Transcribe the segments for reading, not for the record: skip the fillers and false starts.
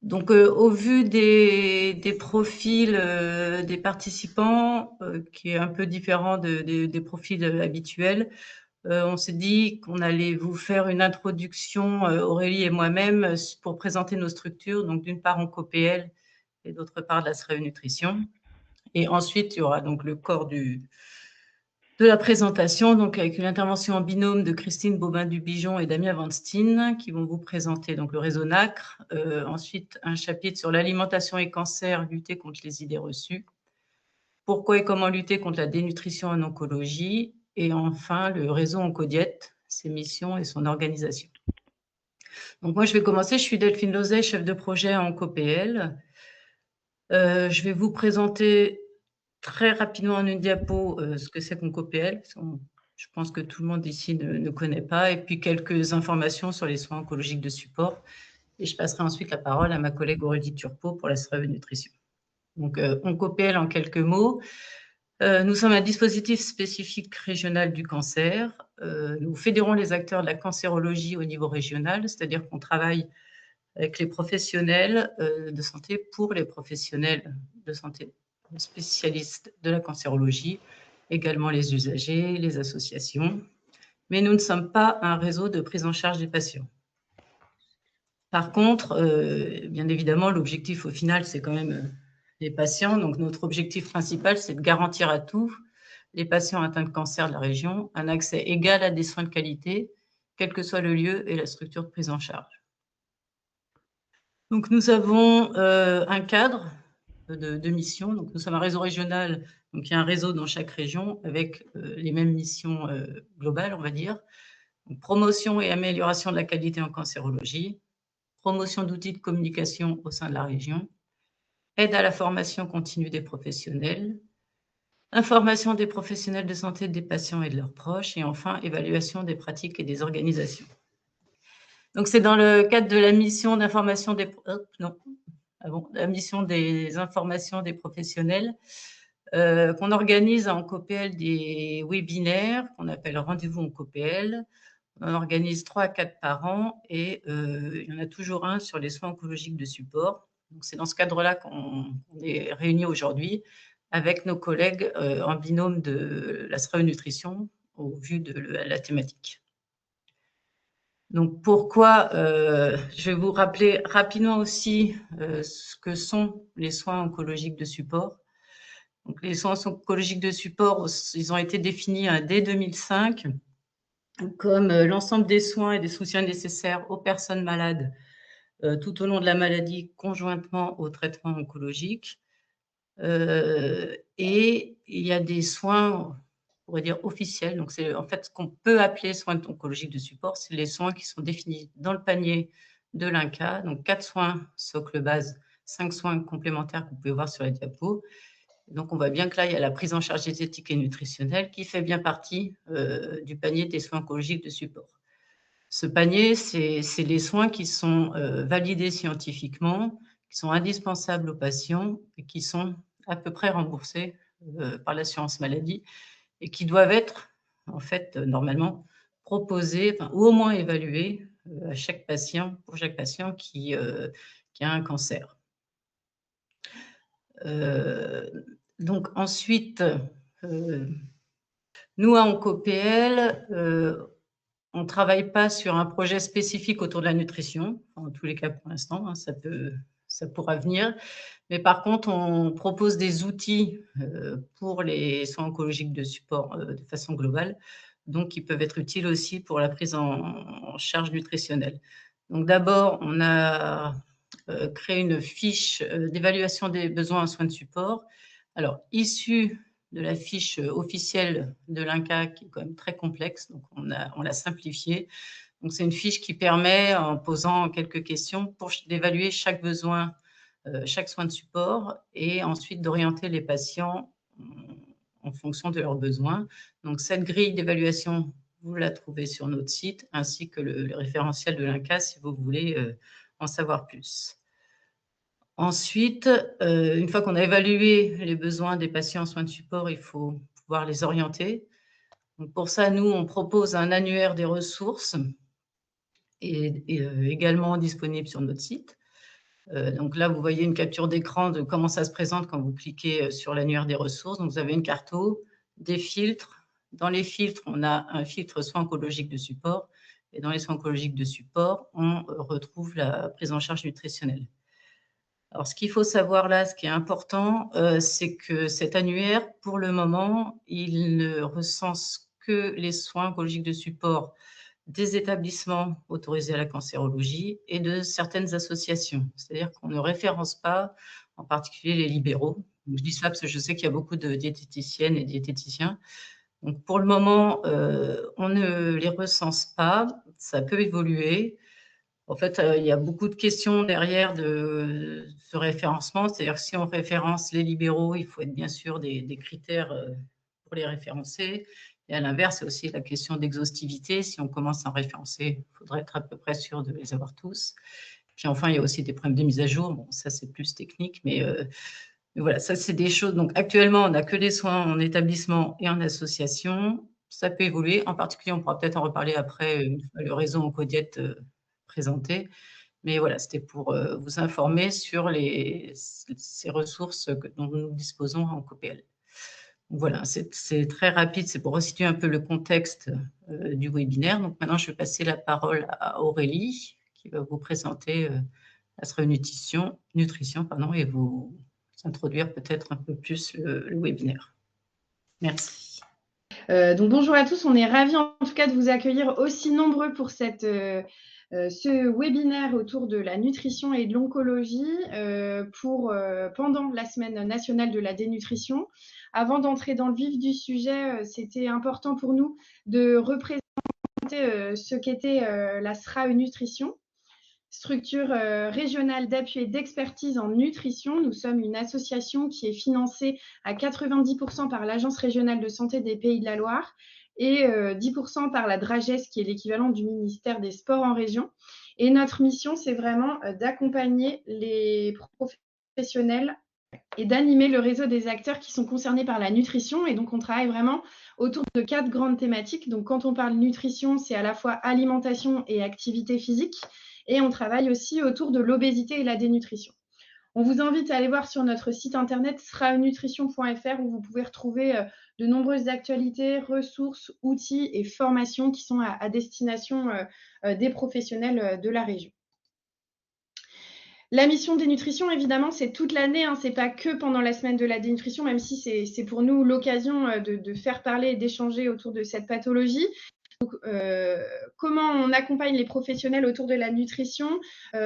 Donc, au vu des profils des participants, qui est un peu différent des profils habituels, on s'est dit qu'on allait vous faire une introduction, Aurélie et moi-même, pour présenter nos structures. Donc, d'une part OncoPL et d'autre part la SRAE Nutrition. Et ensuite, il y aura donc le corps de la présentation, donc avec une intervention en binôme de Christine Bobin-Dubigeon et Damien Van Steen, qui vont vous présenter donc le réseau NACRE. Ensuite, un chapitre sur l'alimentation et cancer, lutter contre les idées reçues. Pourquoi et comment lutter contre la dénutrition en oncologie. Et enfin, le réseau Oncodiète, ses missions et son organisation. Donc moi, je vais commencer. Je suis Delphine Lauzet, chef de projet à OncoPL. Je vais vous présenter très rapidement en une diapo ce que c'est qu'OncoPL. Je pense que tout le monde ici ne connaît pas. Et puis quelques informations sur les soins oncologiques de support. Et je passerai ensuite la parole à ma collègue Aurélie Turpot pour la SRAE Nutrition. Donc, OncoPL en quelques mots. Nous sommes un dispositif spécifique régional du cancer. Nous fédérons les acteurs de la cancérologie au niveau régional, c'est-à-dire qu'on travaille avec les professionnels de santé pour les professionnels de santé, les spécialistes de la cancérologie, également les usagers, les associations. Mais nous ne sommes pas un réseau de prise en charge des patients. Par contre, bien évidemment, l'objectif au final, c'est quand même les patients. Donc, notre objectif principal, c'est de garantir à tous les patients atteints de cancer de la région un accès égal à des soins de qualité, quel que soit le lieu et la structure de prise en charge. Donc, nous avons un cadre de mission. Donc, nous sommes un réseau régional. Donc, il y a un réseau dans chaque région avec les mêmes missions globales, on va dire. Donc, promotion et amélioration de la qualité en cancérologie, promotion d'outils de communication au sein de la région, aide à la formation continue des professionnels, information des professionnels de santé, des patients et de leurs proches, et enfin, évaluation des pratiques et des organisations. Donc, c'est dans le cadre de la mission d'information la mission des informations des professionnels qu'on organise à OncoPL des webinaires qu'on appelle Rendez-vous OncoPL. On en organise 3 à 4 par an et il y en a toujours un sur les soins oncologiques de support. Donc, c'est dans ce cadre-là qu'on est réunis aujourd'hui avec nos collègues en binôme de la SRAE Nutrition au vu de la thématique. Donc, pourquoi je vais vous rappeler rapidement aussi ce que sont les soins oncologiques de support. Donc, les soins oncologiques de support, ils ont été définis dès 2005 comme l'ensemble des soins et des soutiens nécessaires aux personnes malades tout au long de la maladie, conjointement au traitement oncologique. Et il y a des soins, on pourrait dire officiels. Donc, c'est en fait ce qu'on peut appeler soins oncologiques de support, c'est les soins qui sont définis dans le panier de l'INCa. Donc, 4 soins socle base, 5 soins complémentaires que vous pouvez voir sur la diapo. Donc, on voit bien que là, il y a la prise en charge diététique et nutritionnelle qui fait bien partie du panier des soins oncologiques de support. Ce panier, c'est les soins qui sont validés scientifiquement, qui sont indispensables aux patients et qui sont à peu près remboursés par l'assurance maladie et qui doivent être, en fait, normalement proposés ou au moins évalués à chaque patient, pour chaque patient qui a un cancer. Donc ensuite, nous à OncoPL, on ne travaille pas sur un projet spécifique autour de la nutrition, en tous les cas pour l'instant, hein, ça pourra venir. Mais par contre, on propose des outils pour les soins oncologiques de support de façon globale, donc qui peuvent être utiles aussi pour la prise en charge nutritionnelle. Donc d'abord, on a créé une fiche d'évaluation des besoins en soins de support. Alors, issue de la fiche officielle de l'INCa, qui est quand même très complexe, donc on l'a simplifiée. Donc, c'est une fiche qui permet, en posant quelques questions, d'évaluer chaque besoin, chaque soin de support, et ensuite d'orienter les patients en fonction de leurs besoins. Donc, cette grille d'évaluation, vous la trouvez sur notre site, ainsi que le référentiel de l'INCa, si vous voulez en savoir plus. Ensuite, une fois qu'on a évalué les besoins des patients en soins de support, il faut pouvoir les orienter. Donc pour ça, nous, on propose un annuaire des ressources et également disponible sur notre site. Donc là, vous voyez une capture d'écran de comment ça se présente quand vous cliquez sur l'annuaire des ressources. Donc vous avez une carto, des filtres. Dans les filtres, on a un filtre soins oncologiques de support. Et dans les soins oncologiques de support, on retrouve la prise en charge nutritionnelle. Alors, ce qu'il faut savoir là, ce qui est important, c'est que cet annuaire, pour le moment, il ne recense que les soins oncologiques de support des établissements autorisés à la cancérologie et de certaines associations. C'est-à-dire qu'on ne référence pas, en particulier les libéraux. Je dis ça parce que je sais qu'il y a beaucoup de diététiciennes et diététiciens. Donc, pour le moment, on ne les recense pas. Ça peut évoluer. En fait, il y a beaucoup de questions derrière de ce référencement. C'est-à-dire que si on référence les libéraux, il faut être bien sûr des critères pour les référencer. Et à l'inverse, c'est aussi la question d'exhaustivité. Si on commence à en référencer, il faudrait être à peu près sûr de les avoir tous. Puis enfin, il y a aussi des problèmes de mise à jour. Bon, ça, c'est plus technique, mais voilà, ça, c'est des choses. Donc, actuellement, on n'a que des soins en établissement et en association. Ça peut évoluer. En particulier, on pourra peut-être en reparler après, une fois le réseau Oncodiète présenté. Mais voilà, c'était pour vous informer sur ces ressources dont nous disposons en COPL. Voilà, c'est très rapide, c'est pour resituer un peu le contexte du webinaire. Donc maintenant, je vais passer la parole à Aurélie, qui va vous présenter la nutrition pardon, et vous introduire peut-être un peu plus le webinaire. Merci. Donc bonjour à tous, on est ravis en tout cas de vous accueillir aussi nombreux pour ce webinaire autour de la nutrition et de l'oncologie pendant la Semaine nationale de la dénutrition. Avant d'entrer dans le vif du sujet, c'était important pour nous de représenter ce qu'était la SRAE Nutrition, structure régionale d'appui et d'expertise en nutrition. Nous sommes une association qui est financée à 90% par l'Agence régionale de santé des Pays de la Loire et 10% par la DRAGES, qui est l'équivalent du ministère des Sports en région. Et notre mission, c'est vraiment d'accompagner les professionnels et d'animer le réseau des acteurs qui sont concernés par la nutrition. Et donc, on travaille vraiment autour de 4 grandes thématiques. Donc, quand on parle nutrition, c'est à la fois alimentation et activité physique. Et on travaille aussi autour de l'obésité et la dénutrition. On vous invite à aller voir sur notre site internet sraenutrition.fr où vous pouvez retrouver de nombreuses actualités, ressources, outils et formations qui sont à destination des professionnels de la région. La mission dénutrition, évidemment, c'est toute l'année, hein, c'est pas que pendant la semaine de la dénutrition, même si c'est pour nous l'occasion de faire parler et d'échanger autour de cette pathologie. Donc, comment on accompagne les professionnels autour de la nutrition?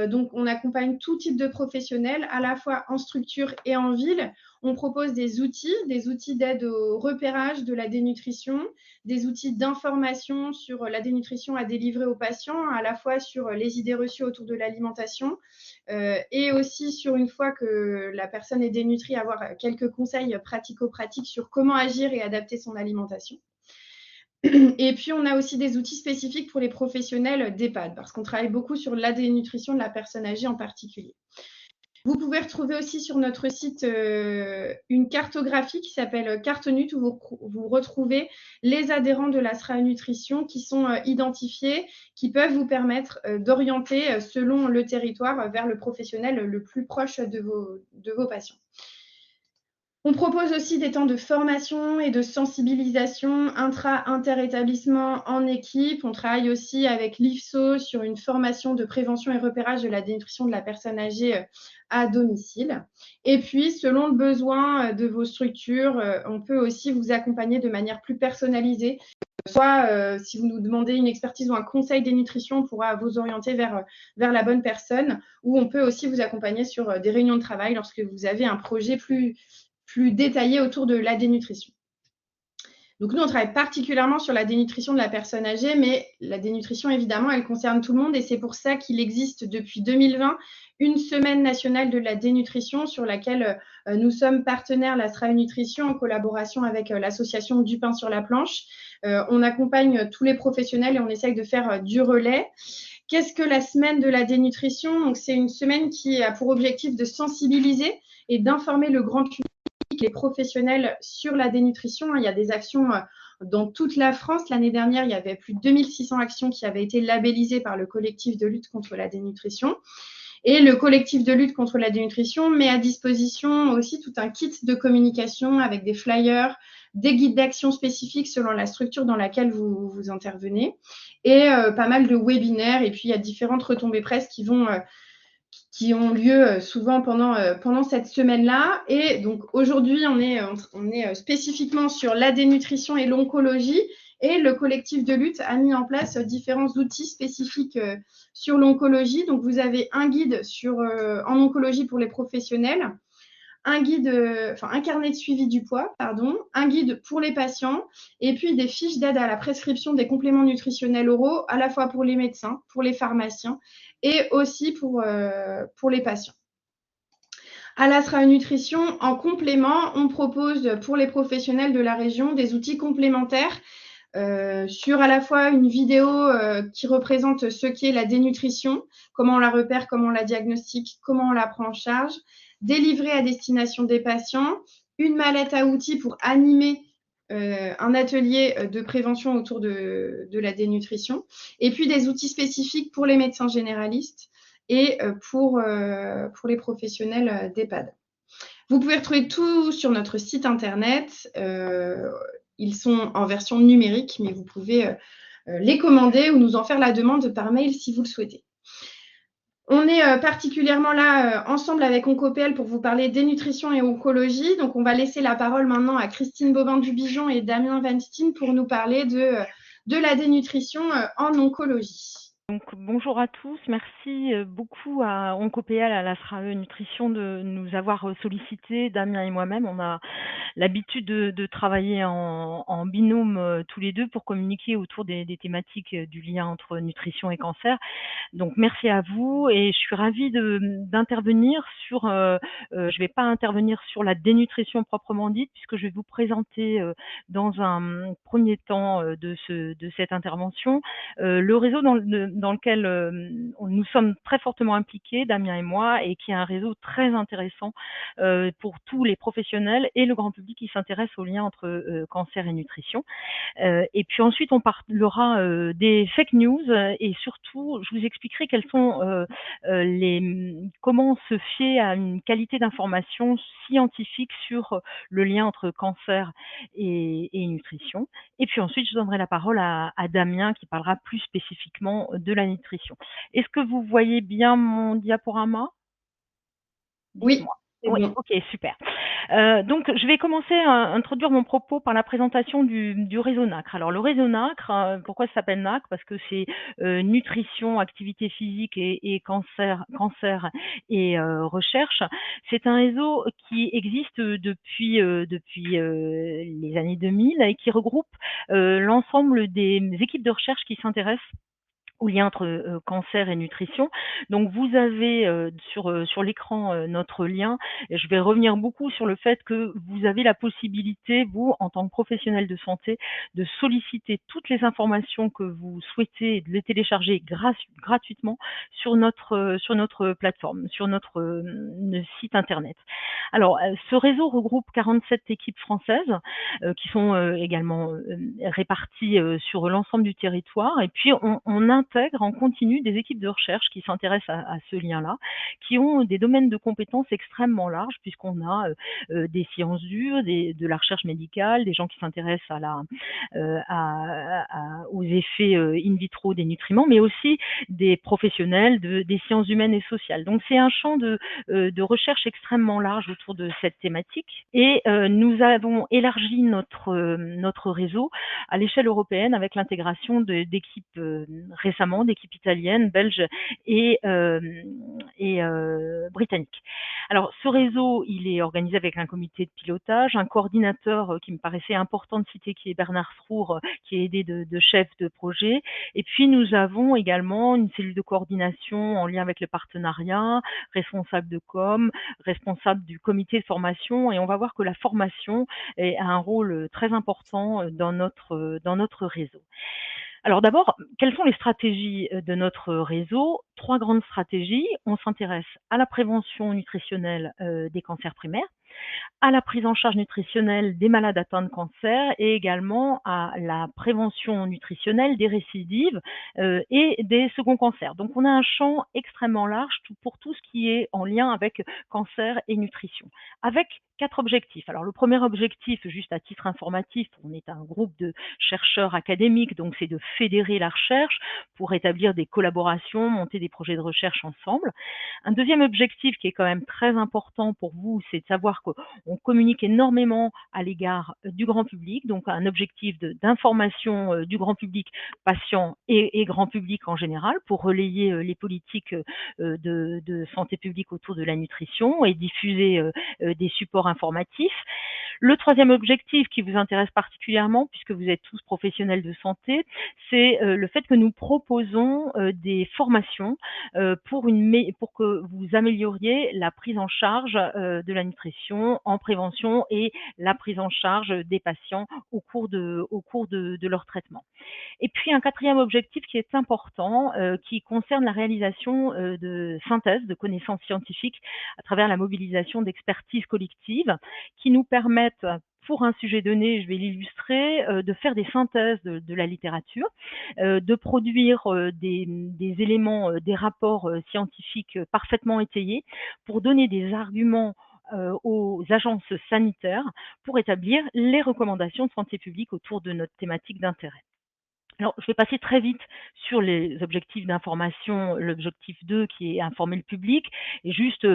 Donc, on accompagne tout type de professionnels, à la fois en structure et en ville. On propose des outils d'aide au repérage de la dénutrition, des outils d'information sur la dénutrition à délivrer aux patients, à la fois sur les idées reçues autour de l'alimentation et aussi sur, une fois que la personne est dénutrie, avoir quelques conseils pratico-pratiques sur comment agir et adapter son alimentation. Et puis, on a aussi des outils spécifiques pour les professionnels d'EHPAD, parce qu'on travaille beaucoup sur la dénutrition de la personne âgée en particulier. Vous pouvez retrouver aussi sur notre site une cartographie qui s'appelle Cartenut, où vous retrouvez les adhérents de la SRAE Nutrition qui sont identifiés, qui peuvent vous permettre d'orienter selon le territoire vers le professionnel le plus proche de vos patients. On propose aussi des temps de formation et de sensibilisation inter-établissement en équipe. On travaille aussi avec l'IFSO sur une formation de prévention et repérage de la dénutrition de la personne âgée à domicile. Et puis, selon le besoin de vos structures, on peut aussi vous accompagner de manière plus personnalisée. Soit, si vous nous demandez une expertise ou un conseil dénutrition, on pourra vous orienter vers la bonne personne. Ou on peut aussi vous accompagner sur des réunions de travail lorsque vous avez un projet plus détaillé autour de la dénutrition. Donc nous, on travaille particulièrement sur la dénutrition de la personne âgée, mais la dénutrition, évidemment, elle concerne tout le monde et c'est pour ça qu'il existe depuis 2020 une semaine nationale de la dénutrition sur laquelle nous sommes partenaires, la SRAE Nutrition, en collaboration avec l'association Du Pain sur la Planche. On accompagne tous les professionnels et on essaye de faire du relais. Qu'est-ce que la semaine de la dénutrition? Donc, c'est une semaine qui a pour objectif de sensibiliser et d'informer le grand public, les professionnels sur la dénutrition. Il y a des actions dans toute la France. L'année dernière, il y avait plus de 2600 actions qui avaient été labellisées par le collectif de lutte contre la dénutrition. Et le collectif de lutte contre la dénutrition met à disposition aussi tout un kit de communication avec des flyers, des guides d'action spécifiques selon la structure dans laquelle vous intervenez, et pas mal de webinaires. Et puis, il y a différentes retombées presse qui ont lieu souvent pendant cette semaine-là. Et donc aujourd'hui, on est spécifiquement sur la dénutrition et l'oncologie. Et le collectif de lutte a mis en place différents outils spécifiques sur l'oncologie. Donc vous avez un guide en oncologie pour les professionnels, un carnet de suivi du poids, un guide pour les patients, et puis des fiches d'aide à la prescription des compléments nutritionnels oraux, à la fois pour les médecins, pour les pharmaciens et aussi pour les patients. À l'Astra Nutrition, en complément, on propose pour les professionnels de la région des outils complémentaires sur à la fois une vidéo qui représente ce qu'est la dénutrition, comment on la repère, comment on la diagnostique, comment on la prend en charge, délivré à destination des patients, une mallette à outils pour animer un atelier de prévention autour de la dénutrition, et puis des outils spécifiques pour les médecins généralistes et pour les professionnels d'EHPAD. Vous pouvez retrouver tout sur notre site internet. Ils sont en version numérique, mais vous pouvez les commander ou nous en faire la demande par mail si vous le souhaitez. On est particulièrement là ensemble avec OncoPL pour vous parler dénutrition et oncologie. Donc, on va laisser la parole maintenant à Christine Bobin-Dubigeon et Damien Van Steen pour nous parler de la dénutrition en oncologie. Donc, bonjour à tous, merci beaucoup à OncoPL, à l'Astra Nutrition de nous avoir sollicité, Damien et moi-même. On a l'habitude de travailler en binôme tous les deux pour communiquer autour des thématiques du lien entre nutrition et cancer. Donc merci à vous et je suis ravie d'intervenir sur, je vais pas intervenir sur la dénutrition proprement dite puisque je vais vous présenter dans un premier temps de cette intervention le réseau dans lequel nous sommes très fortement impliqués, Damien et moi, et qui est un réseau très intéressant pour tous les professionnels et le grand public qui s'intéresse au lien entre cancer et nutrition. Et puis ensuite, on parlera des fake news et surtout, je vous expliquerai quels sont comment se fier à une qualité d'information scientifique sur le lien entre cancer et nutrition. Et puis ensuite, je donnerai la parole à Damien qui parlera plus spécifiquement de la nutrition. Est-ce que vous voyez bien mon diaporama? Oui. Oui, ok, super. Donc, je vais commencer à introduire mon propos par la présentation du réseau NACRE. Alors, le réseau NACRE, pourquoi ça s'appelle NACRE? Parce que c'est nutrition, activité physique et cancer et recherche. C'est un réseau qui existe depuis les années 2000 et qui regroupe l'ensemble des équipes de recherche qui s'intéressent au lien entre cancer et nutrition. Donc vous avez sur l'écran notre lien. Et je vais revenir beaucoup sur le fait que vous avez la possibilité, vous, en tant que professionnel de santé, de solliciter toutes les informations que vous souhaitez et de les télécharger gratuitement sur notre plateforme, sur notre site internet. Alors, ce réseau regroupe 47 équipes françaises qui sont également réparties sur l'ensemble du territoire. Et puis, on intègre en continu des équipes de recherche qui s'intéressent à ce lien-là, qui ont des domaines de compétences extrêmement larges, puisqu'on a des sciences dures, de la recherche médicale, des gens qui s'intéressent aux effets in vitro des nutriments, mais aussi des professionnels des sciences humaines et sociales. Donc, c'est un champ de recherche extrêmement large autour de cette thématique. Et nous avons élargi notre réseau à l'échelle européenne avec l'intégration d'équipes récemment, d'équipes italiennes, belges et britanniques. Alors, ce réseau, il est organisé avec un comité de pilotage, un coordinateur qui me paraissait important de citer, qui est Bernard Strour, qui est aidé de chef de projet. Et puis, nous avons également une cellule de coordination en lien avec le partenariat, responsable de com, responsable du comité de formation. Et on va voir que la formation a un rôle très important dans notre réseau. Alors d'abord, quelles sont les stratégies de notre réseau? 3 grandes stratégies. On s'intéresse à la prévention nutritionnelle des cancers primaires. à la prise en charge nutritionnelle des malades atteints de cancer et également à la prévention nutritionnelle des récidives et des seconds cancers. Donc on a un champ extrêmement large pour tout ce qui est en lien avec cancer et nutrition, avec 4 objectifs. Alors le premier objectif, juste à titre informatif, on est un groupe de chercheurs académiques, donc c'est de fédérer la recherche pour établir des collaborations, monter des projets de recherche ensemble. Un deuxième objectif qui est quand même très important pour vous, c'est de savoir qu'on communique énormément à l'égard du grand public, donc un objectif d'information du grand public, patient et grand public en général, pour relayer les politiques de santé publique autour de la nutrition et diffuser des supports informatifs. Le troisième objectif qui vous intéresse particulièrement, puisque vous êtes tous professionnels de santé, c'est le fait que nous proposons des formations pour que vous amélioriez la prise en charge de la nutrition en prévention et la prise en charge des patients au cours de leur traitement. Et puis un quatrième objectif qui est important, qui concerne la réalisation de synthèse de connaissances scientifiques à travers la mobilisation d'expertises collectives qui nous permettent pour un sujet donné, je vais l'illustrer, de faire des synthèses de la littérature, de produire des éléments, des rapports scientifiques parfaitement étayés pour donner des arguments aux agences sanitaires pour établir les recommandations de santé publique autour de notre thématique d'intérêt. Alors, je vais passer très vite sur les objectifs d'information, l'objectif 2 qui est informer le public et juste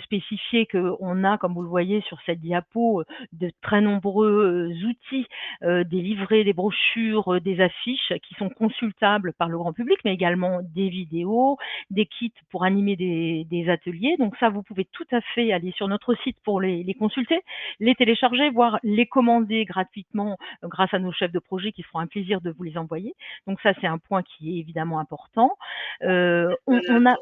spécifier qu'on a, comme vous le voyez sur cette diapo, de très nombreux outils, des livrets, des brochures, des affiches qui sont consultables par le grand public, mais également des vidéos, des kits pour animer des ateliers. Donc ça, vous pouvez tout à fait aller sur notre site pour les consulter, les télécharger, voire les commander gratuitement grâce à nos chefs de projet qui feront un plaisir de vous les envoyer. Donc ça, c'est un point qui est évidemment important. On a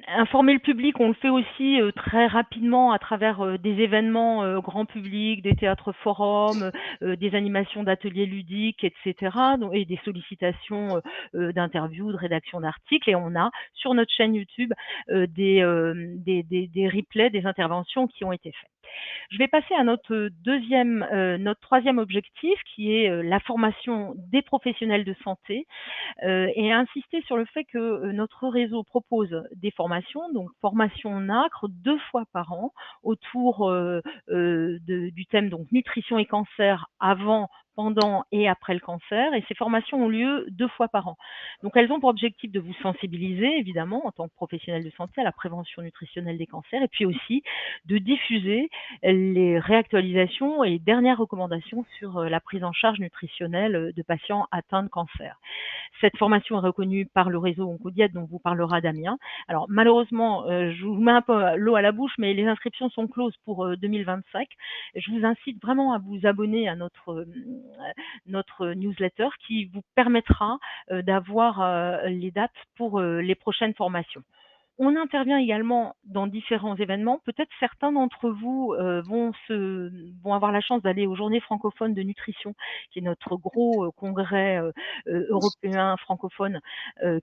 informé le public, on le fait aussi très rapidement à travers des événements grand public, des théâtres forums, des animations d'ateliers ludiques, etc. Et des sollicitations d'interviews, de rédaction d'articles. Et on a sur notre chaîne YouTube des replays, des interventions qui ont été faites. Je vais passer à notre troisième objectif qui est la formation des professionnels de santé et insister sur le fait que notre réseau propose des formations, donc formation NACRE 2 fois par an autour du thème donc nutrition et cancer avant, pendant et après le cancer, et ces formations ont lieu 2 fois par an. Donc elles ont pour objectif de vous sensibiliser évidemment en tant que professionnel de santé à la prévention nutritionnelle des cancers et puis aussi de diffuser les réactualisations et dernières recommandations sur la prise en charge nutritionnelle de patients atteints de cancer. Cette formation est reconnue par le réseau Oncodiète dont vous parlera Damien. Alors malheureusement, je vous mets un peu l'eau à la bouche, mais les inscriptions sont closes pour 2025. Je vous incite vraiment à vous abonner à notre newsletter qui vous permettra d'avoir les dates pour les prochaines formations. On intervient également dans différents événements. Peut-être certains d'entre vous vont avoir la chance d'aller aux Journées francophones de nutrition, qui est notre gros congrès européen francophone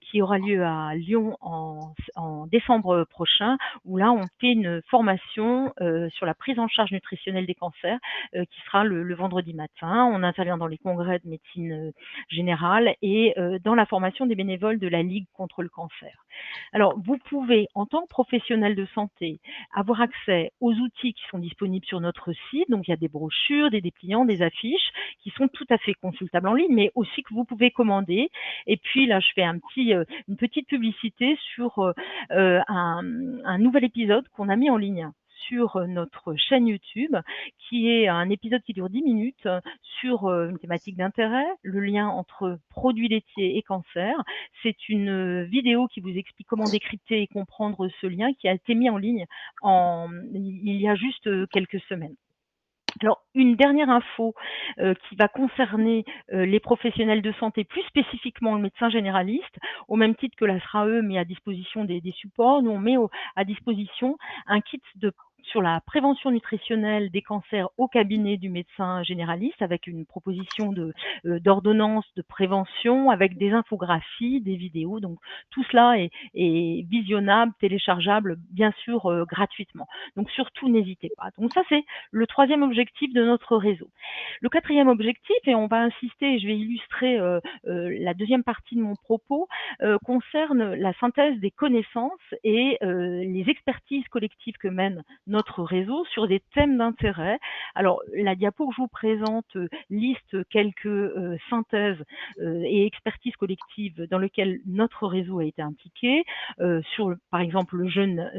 qui aura lieu à Lyon en décembre prochain, où là on fait une formation sur la prise en charge nutritionnelle des cancers qui sera le vendredi matin. On intervient dans les congrès de médecine générale et dans la formation des bénévoles de la Ligue contre le cancer. Alors, vous pouvez, en tant que professionnel de santé, avoir accès aux outils qui sont disponibles sur notre site. Donc, il y a des brochures, des dépliants, des affiches qui sont tout à fait consultables en ligne, mais aussi que vous pouvez commander. Et puis, là, je fais une petite publicité sur un nouvel épisode qu'on a mis en ligne sur notre chaîne YouTube, qui est un épisode qui dure 10 minutes sur une thématique d'intérêt, le lien entre produits laitiers et cancer. C'est une vidéo qui vous explique comment décrypter et comprendre ce lien qui a été mis en ligne il y a juste quelques semaines. Alors, une dernière info qui va concerner les professionnels de santé, plus spécifiquement le médecin généraliste, au même titre que la SRAE met à disposition des supports, nous on met à disposition un kit sur la prévention nutritionnelle des cancers au cabinet du médecin généraliste avec une proposition d'ordonnance de prévention avec des infographies, des vidéos. Donc tout cela est visionnable, téléchargeable, bien sûr gratuitement. Donc surtout n'hésitez pas. Donc ça c'est le troisième objectif de notre réseau. Le quatrième objectif, et on va insister, et je vais illustrer la deuxième partie de mon propos, concerne la synthèse des connaissances et les expertises collectives que mène notre réseau sur des thèmes d'intérêt. Alors, la diapo que je vous présente liste quelques synthèses et expertises collectives dans lesquelles notre réseau a été impliqué, sur, par exemple, le jeûne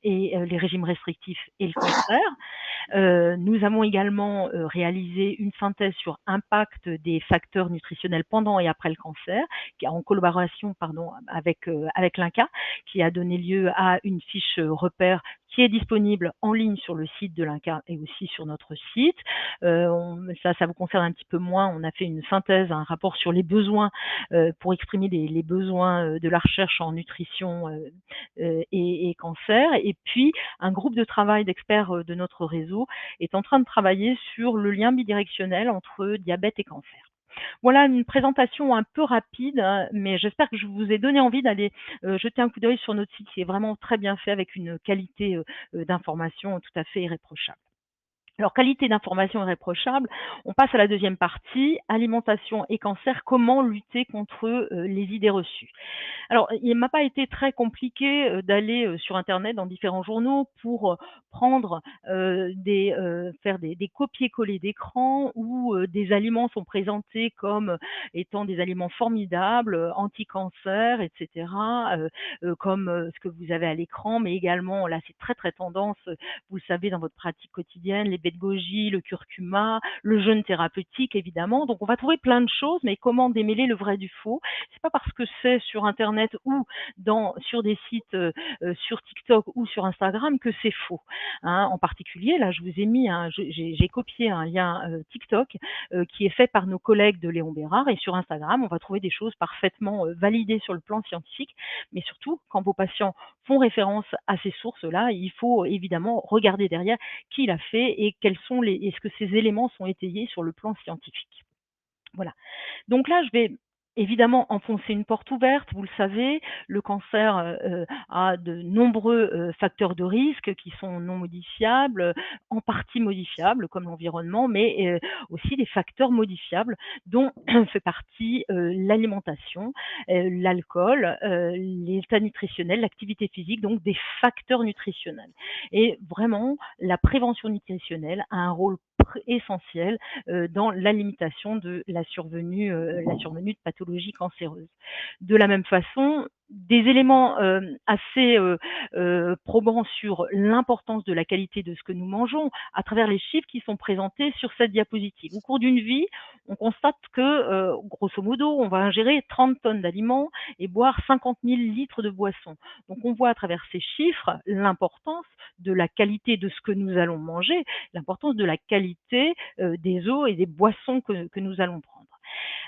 et les régimes restrictifs et le cancer. Nous avons également réalisé une synthèse sur impact des facteurs nutritionnels pendant et après le cancer, en collaboration avec l'INCa, qui a donné lieu à une fiche repère qui est disponible en ligne sur le site de l'INCa et aussi sur notre site. Ça vous concerne un petit peu moins. On a fait une synthèse, un rapport sur les besoins pour exprimer les besoins de la recherche en nutrition et cancer. Et puis, un groupe de travail d'experts de notre réseau est en train de travailler sur le lien bidirectionnel entre diabète et cancer. Voilà une présentation un peu rapide, hein, mais j'espère que je vous ai donné envie d'aller jeter un coup d'œil sur notre site qui est vraiment très bien fait avec une qualité d'information tout à fait irréprochable. Alors, qualité d'information irréprochable, on passe à la deuxième partie, alimentation et cancer, comment lutter contre les idées reçues. Alors, il m'a pas été très compliqué d'aller sur Internet dans différents journaux pour prendre faire des copier-coller d'écran où des aliments sont présentés comme étant des aliments formidables, anti-cancer, etc., comme ce que vous avez à l'écran, mais également, là, c'est très, très tendance, vous le savez, dans votre pratique quotidienne, les baies de goji, le curcuma, le jeûne thérapeutique, évidemment. Donc, on va trouver plein de choses, mais comment démêler le vrai du faux? C'est pas parce que c'est sur Internet ou sur des sites sur TikTok ou sur Instagram que c'est faux. Hein. En particulier, là, je vous ai mis, j'ai copié un lien TikTok qui est fait par nos collègues de Léon Bérard, et sur Instagram, on va trouver des choses parfaitement validées sur le plan scientifique, mais surtout, quand vos patients font référence à ces sources-là, il faut évidemment regarder derrière qui l'a fait et est-ce que ces éléments sont étayés sur le plan scientifique. Voilà. Donc là, je vais évidemment enfoncer une porte ouverte. Vous le savez, le cancer a de nombreux facteurs de risque qui sont non modifiables, en partie modifiables comme l'environnement, mais aussi des facteurs modifiables dont fait partie l'alimentation, l'alcool, l'état nutritionnel, l'activité physique, donc des facteurs nutritionnels. Et vraiment, la prévention nutritionnelle a un rôle essentiel dans la limitation de la survenue de pathologies cancéreuses. De la même façon, des éléments assez probants sur l'importance de la qualité de ce que nous mangeons à travers les chiffres qui sont présentés sur cette diapositive. Au cours d'une vie, on constate que, grosso modo, on va ingérer 30 tonnes d'aliments et boire 50 000 litres de boissons. Donc on voit à travers ces chiffres l'importance de la qualité de ce que nous allons manger, l'importance de la qualité des eaux et des boissons que nous allons prendre.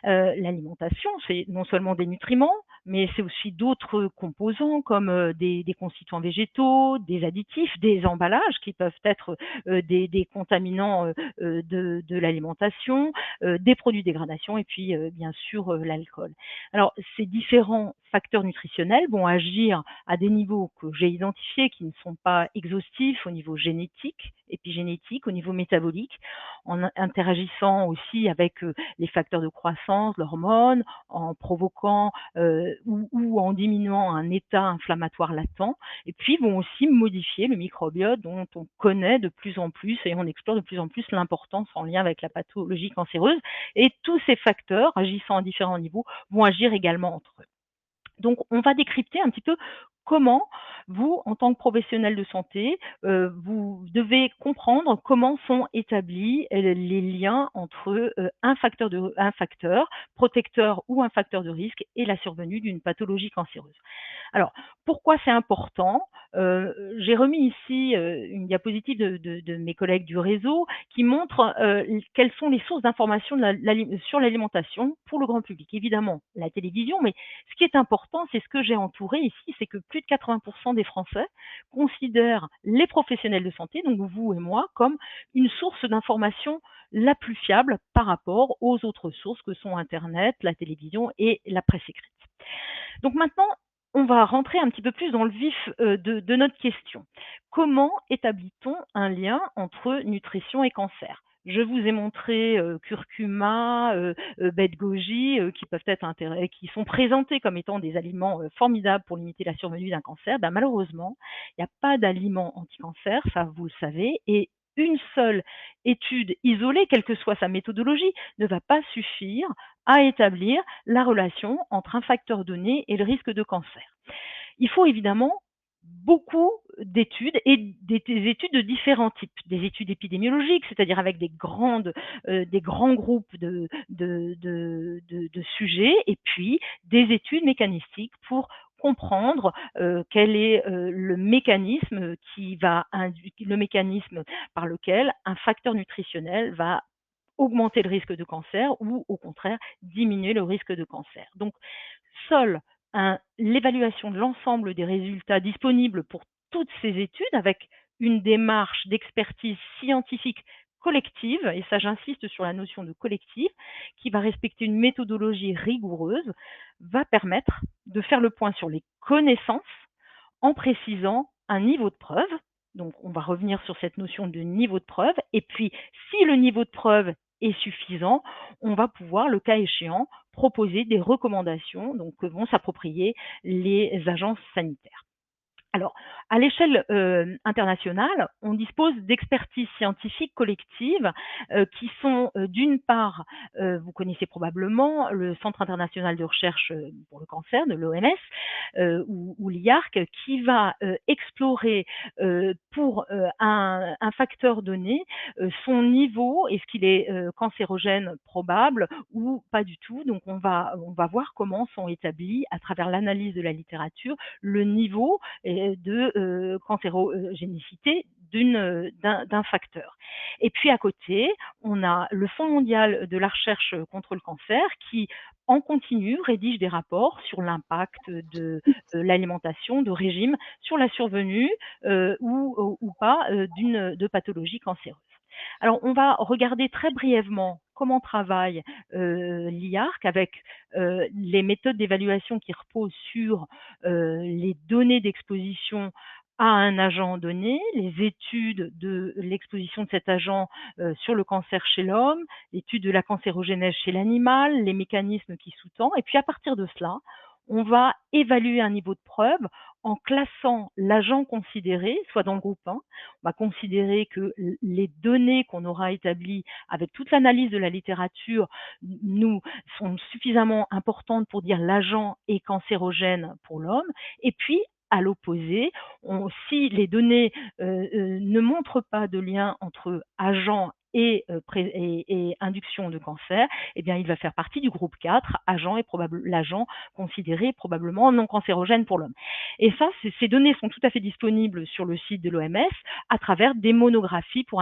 L'alimentation, c'est non seulement des nutriments, mais c'est aussi d'autres composants comme des constituants végétaux, des additifs, des emballages qui peuvent être des contaminants de l'alimentation, des produits de dégradation et puis bien sûr l'alcool. Alors ces différents facteurs nutritionnels vont agir à des niveaux que j'ai identifiés qui ne sont pas exhaustifs au niveau génétique, épigénétique, au niveau métabolique, en interagissant aussi avec les facteurs de croissance, l'hormone, en provoquant ou en diminuant un état inflammatoire latent, et puis vont aussi modifier le microbiote dont on connaît de plus en plus et on explore de plus en plus l'importance en lien avec la pathologie cancéreuse. Et tous ces facteurs, agissant à différents niveaux, vont agir également entre eux. Donc, on va décrypter un petit peu comment vous, en tant que professionnel de santé, vous devez comprendre comment sont établis les liens entre un facteur protecteur ou un facteur de risque et la survenue d'une pathologie cancéreuse. Alors, pourquoi c'est important? J'ai remis ici une diapositive de mes collègues du réseau qui montre quelles sont les sources d'informations sur l'alimentation pour le grand public. Évidemment, la télévision, mais ce qui est important, c'est ce que j'ai entouré ici, c'est que plus de 80% des Français considèrent les professionnels de santé, donc vous et moi, comme une source d'information la plus fiable par rapport aux autres sources que sont Internet, la télévision et la presse écrite. Donc maintenant, on va rentrer un petit peu plus dans le vif de notre question. Comment établit-on un lien entre nutrition et cancer? Je vous ai montré curcuma, baie de goji, qui sont présentés comme étant des aliments formidables pour limiter la survenue d'un cancer. Ben, malheureusement, il n'y a pas d'aliment anti-cancer, ça vous le savez, et une seule étude isolée, quelle que soit sa méthodologie, ne va pas suffire à établir la relation entre un facteur donné et le risque de cancer. Il faut évidemment beaucoup d'études et des études de différents types, des études épidémiologiques, c'est-à-dire avec des grands groupes de sujets, et puis des études mécanistiques pour comprendre quel est le mécanisme par lequel un facteur nutritionnel va augmenter le risque de cancer ou au contraire diminuer le risque de cancer. Donc, seule l'évaluation de l'ensemble des résultats disponibles pour toutes ces études avec une démarche d'expertise scientifique collective, et ça j'insiste sur la notion de collectif, qui va respecter une méthodologie rigoureuse, va permettre de faire le point sur les connaissances en précisant un niveau de preuve. Donc, on va revenir sur cette notion de niveau de preuve. Et puis, si le niveau de preuve est suffisant, on va pouvoir, le cas échéant, proposer des recommandations donc, que vont s'approprier les agences sanitaires. Alors, à l'échelle internationale, on dispose d'expertises scientifiques collectives qui sont d'une part, vous connaissez probablement le Centre international de recherche pour le cancer de l'OMS ou l'IARC, qui va explorer pour un facteur donné son niveau, est-ce qu'il est cancérogène probable ou pas du tout. Donc on va voir comment sont établis à travers l'analyse de la littérature le niveau de cancérogénicité d'un facteur. Et puis à côté, on a le Fonds mondial de la recherche contre le cancer qui, en continu, rédige des rapports sur l'impact de l'alimentation, de régime, sur la survenue ou pas de pathologie cancéreuse. Alors, on va regarder très brièvement comment travaille l'IARC avec les méthodes d'évaluation qui reposent sur les données d'exposition à un agent donné, les études de l'exposition de cet agent sur le cancer chez l'homme, l'étude de la cancérogénèse chez l'animal, les mécanismes qui sous-tendent, et puis à partir de cela, on va évaluer un niveau de preuve en classant l'agent considéré, soit dans le groupe 1, on va considérer que les données qu'on aura établies avec toute l'analyse de la littérature nous sont suffisamment importantes pour dire l'agent est cancérogène pour l'homme, et puis à l'opposé, si les données ne montrent pas de lien entre agent et induction de cancer, eh bien, il va faire partie du groupe 4, l'agent considéré probablement non cancérogène pour l'homme. Et ça, ces données sont tout à fait disponibles sur le site de l'OMS à travers des monographies pour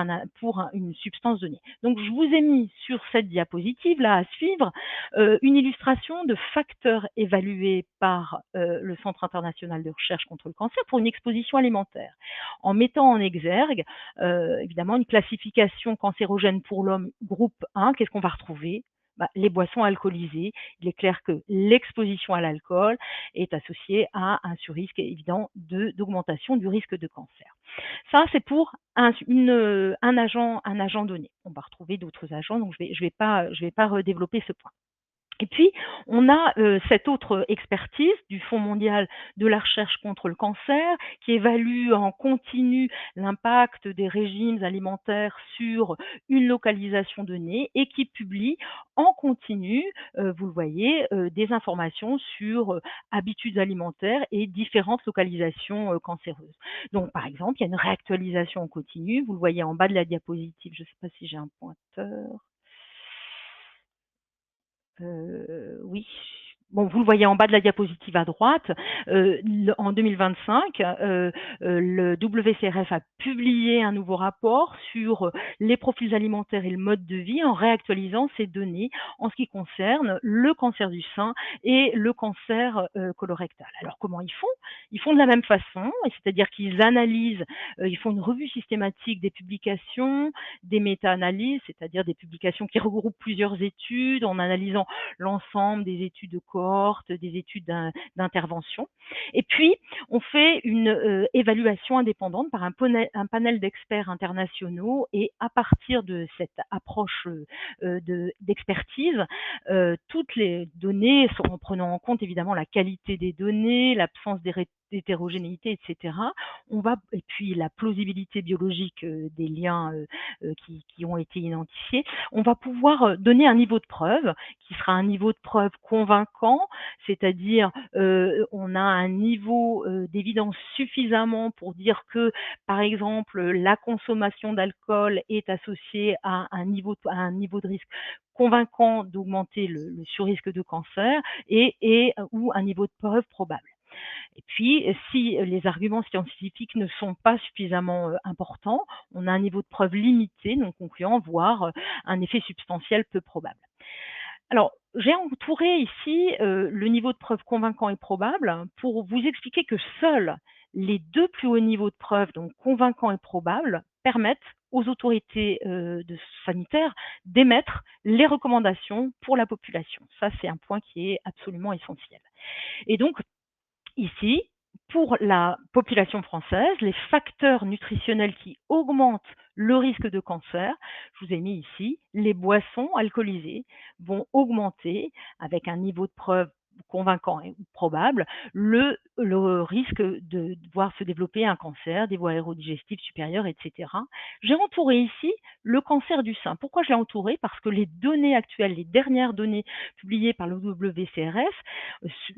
une substance donnée. Donc, je vous ai mis sur cette diapositive là à suivre une illustration de facteurs évalués par le Centre international de recherche contre le cancer pour une exposition alimentaire, en mettant en exergue évidemment une classification cancérogène pour l'homme groupe 1. Qu'est-ce qu'on va retrouver? Les boissons alcoolisées. Il est clair que l'exposition à l'alcool est associée à un surrisque évident d'augmentation du risque de cancer. Ça, c'est pour un agent donné. On va retrouver d'autres agents, donc je vais pas redévelopper ce point. Et puis, on a cette autre expertise du Fonds mondial de la recherche contre le cancer qui évalue en continu l'impact des régimes alimentaires sur une localisation donnée et qui publie en continu, vous le voyez, des informations sur habitudes alimentaires et différentes localisations cancéreuses. Donc, par exemple, il y a une réactualisation en continu. Vous le voyez en bas de la diapositive. Je ne sais pas si j'ai un pointeur. Oui, bon, vous le voyez en bas de la diapositive à droite, en 2025, le WCRF a publié un nouveau rapport sur les profils alimentaires et le mode de vie en réactualisant ces données en ce qui concerne le cancer du sein et le cancer colorectal. Alors comment ils font? Ils font de la même façon, c'est-à-dire qu'ils analysent, ils font une revue systématique des publications, des méta-analyses, c'est-à-dire des publications qui regroupent plusieurs études en analysant l'ensemble des études de cohorte, des études d'intervention. Et puis, on fait une évaluation indépendante par un panel d'experts internationaux et à partir de cette approche d'expertise, toutes les données, en prenant en compte évidemment la qualité des données, l'absence d'hétérogénéité, etc. Et puis la plausibilité biologique des liens qui ont été identifiés, on va pouvoir donner un niveau de preuve qui sera un niveau de preuve convaincant, c'est-à-dire on a un niveau d'évidence suffisamment pour dire que, par exemple, la consommation d'alcool est associée à un niveau de risque convaincant d'augmenter le surrisque de cancer ou un niveau de preuve probable. Et puis, si les arguments scientifiques ne sont pas suffisamment importants, on a un niveau de preuve limité, non concluant, voire un effet substantiel peu probable. Alors, j'ai entouré ici le niveau de preuve convaincant et probable pour vous expliquer que seuls les deux plus hauts niveaux de preuve, donc convaincant et probable, permettent aux autorités sanitaires d'émettre les recommandations pour la population. Ça, c'est un point qui est absolument essentiel. Et donc, ici, pour la population française, les facteurs nutritionnels qui augmentent le risque de cancer, je vous ai mis ici, les boissons alcoolisées vont augmenter avec un niveau de preuve convaincant et probable le risque de voir se développer un cancer des voies aérodigestives supérieures, etc. J'ai entouré ici le cancer du sein. Pourquoi je l'ai entouré? Parce que les données actuelles, les dernières données publiées par le WCRF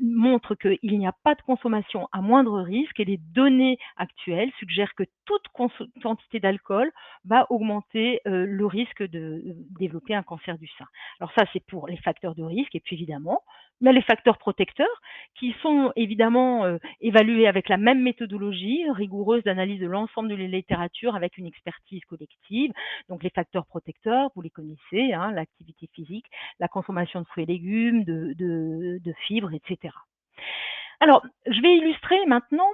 montrent qu'il n'y a pas de consommation à moindre risque et les données actuelles suggèrent que toute quantité d'alcool va augmenter le risque de développer un cancer du sein. Alors ça, c'est pour les facteurs de risque et puis évidemment, il y a les facteurs protecteurs qui sont évidemment évalués avec la même méthodologie rigoureuse d'analyse de l'ensemble de la littérature avec une expertise collective. Donc les facteurs protecteurs, vous les connaissez, hein, l'activité physique, la consommation de fruits et légumes, de fibres, etc. Alors, je vais illustrer maintenant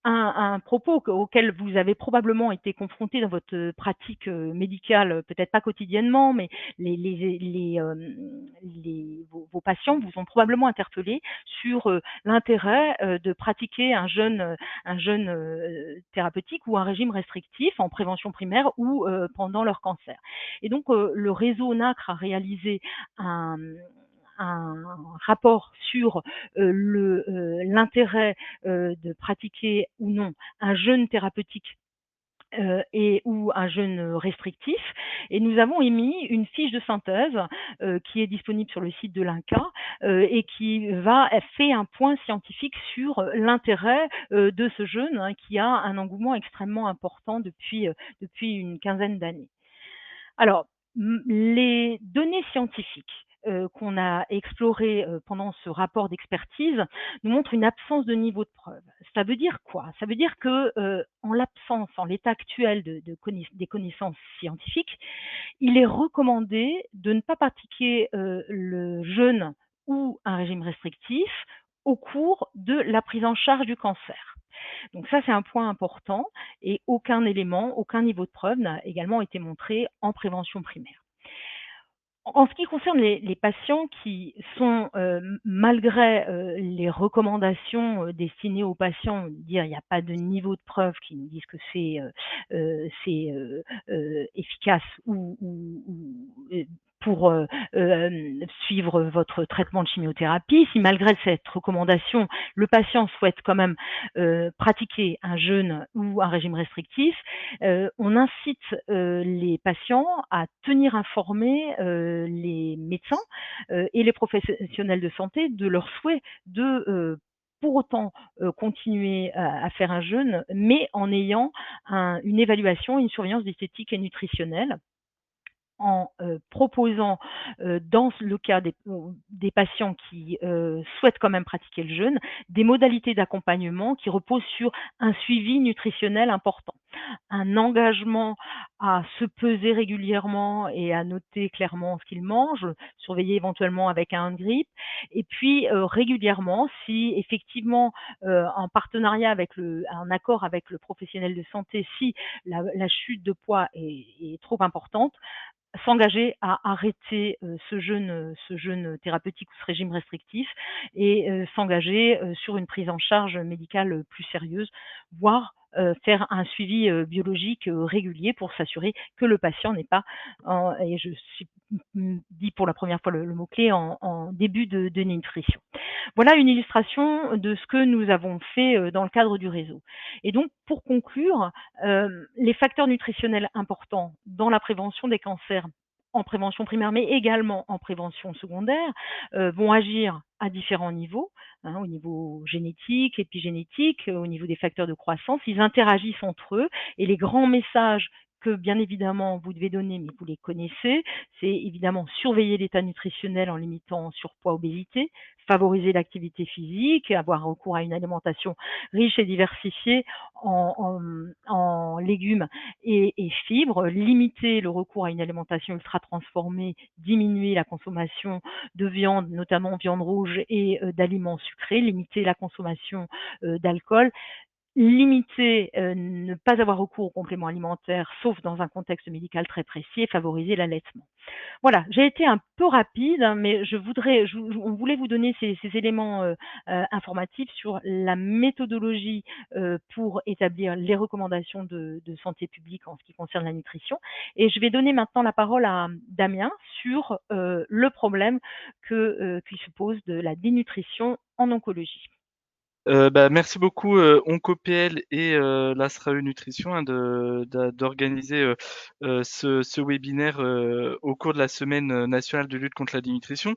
un propos auquel vous avez probablement été confronté dans votre pratique médicale, peut-être pas quotidiennement, mais vos patients vous ont probablement interpellé sur l'intérêt de pratiquer un jeûne thérapeutique ou un régime restrictif en prévention primaire ou pendant leur cancer. Et donc, le réseau NACRE a réalisé un rapport sur l'intérêt de pratiquer ou non un jeûne thérapeutique ou un jeûne restrictif. Et nous avons émis une fiche de synthèse qui est disponible sur le site de l'INCa et qui fait un point scientifique sur l'intérêt de ce jeûne hein, qui a un engouement extrêmement important depuis une quinzaine d'années. Alors, les données scientifiques qu'on a explorées pendant ce rapport d'expertise nous montrent une absence de niveau de preuve. Ça veut dire quoi? Ça veut dire que en l'absence, en l'état actuel des connaissances scientifiques, il est recommandé de ne pas pratiquer le jeûne ou un régime restrictif au cours de la prise en charge du cancer. Donc ça, c'est un point important et aucun niveau de preuve n'a également été montré en prévention primaire. En ce qui concerne les patients qui sont, malgré les recommandations destinées aux patients, dire il n'y a pas de niveau de preuve qui nous disent que c'est efficace ou pour suivre votre traitement de chimiothérapie. Si malgré cette recommandation, le patient souhaite quand même pratiquer un jeûne ou un régime restrictif, on incite les patients à tenir informés les médecins et les professionnels de santé de leur souhait de pour autant continuer à faire un jeûne, mais en ayant une évaluation, une surveillance diététique et nutritionnelle en proposant, dans le cas des patients qui souhaitent quand même pratiquer le jeûne, des modalités d'accompagnement qui reposent sur un suivi nutritionnel important, un engagement à se peser régulièrement et à noter clairement ce qu'ils mangent, surveiller éventuellement avec un grip, et puis régulièrement, si effectivement en partenariat avec un accord avec le professionnel de santé, si la chute de poids est trop importante, s'engager à arrêter ce jeûne thérapeutique ou ce régime restrictif et s'engager sur une prise en charge médicale plus sérieuse, voire faire un suivi biologique régulier pour s'assurer que le patient n'est pas, et je dis pour la première fois le mot-clé, en début de nutrition. Voilà une illustration de ce que nous avons fait dans le cadre du réseau. Et donc, pour conclure, les facteurs nutritionnels importants dans la prévention des cancers, en prévention primaire, mais également en prévention secondaire, vont agir à différents niveaux, hein, au niveau génétique, épigénétique, au niveau des facteurs de croissance. Ils interagissent entre eux et les grands messages que bien évidemment vous devez donner, mais vous les connaissez, c'est évidemment surveiller l'état nutritionnel en limitant surpoids, obésité, favoriser l'activité physique, avoir recours à une alimentation riche et diversifiée en légumes et fibres, limiter le recours à une alimentation ultra transformée, diminuer la consommation de viande, notamment viande rouge et d'aliments sucrés, limiter la consommation d'alcool, limiter, ne pas avoir recours aux compléments alimentaires, sauf dans un contexte médical très précis, et favoriser l'allaitement. Voilà, j'ai été un peu rapide, hein, mais on voulait vous donner ces éléments informatifs sur la méthodologie pour établir les recommandations de santé publique en ce qui concerne la nutrition. Et je vais donner maintenant la parole à Damien sur le problème qui se pose de la dénutrition en oncologie. Merci beaucoup OncoPL et l'Asrae Nutrition d'organiser ce webinaire au cours de la semaine nationale de lutte contre la dénutrition.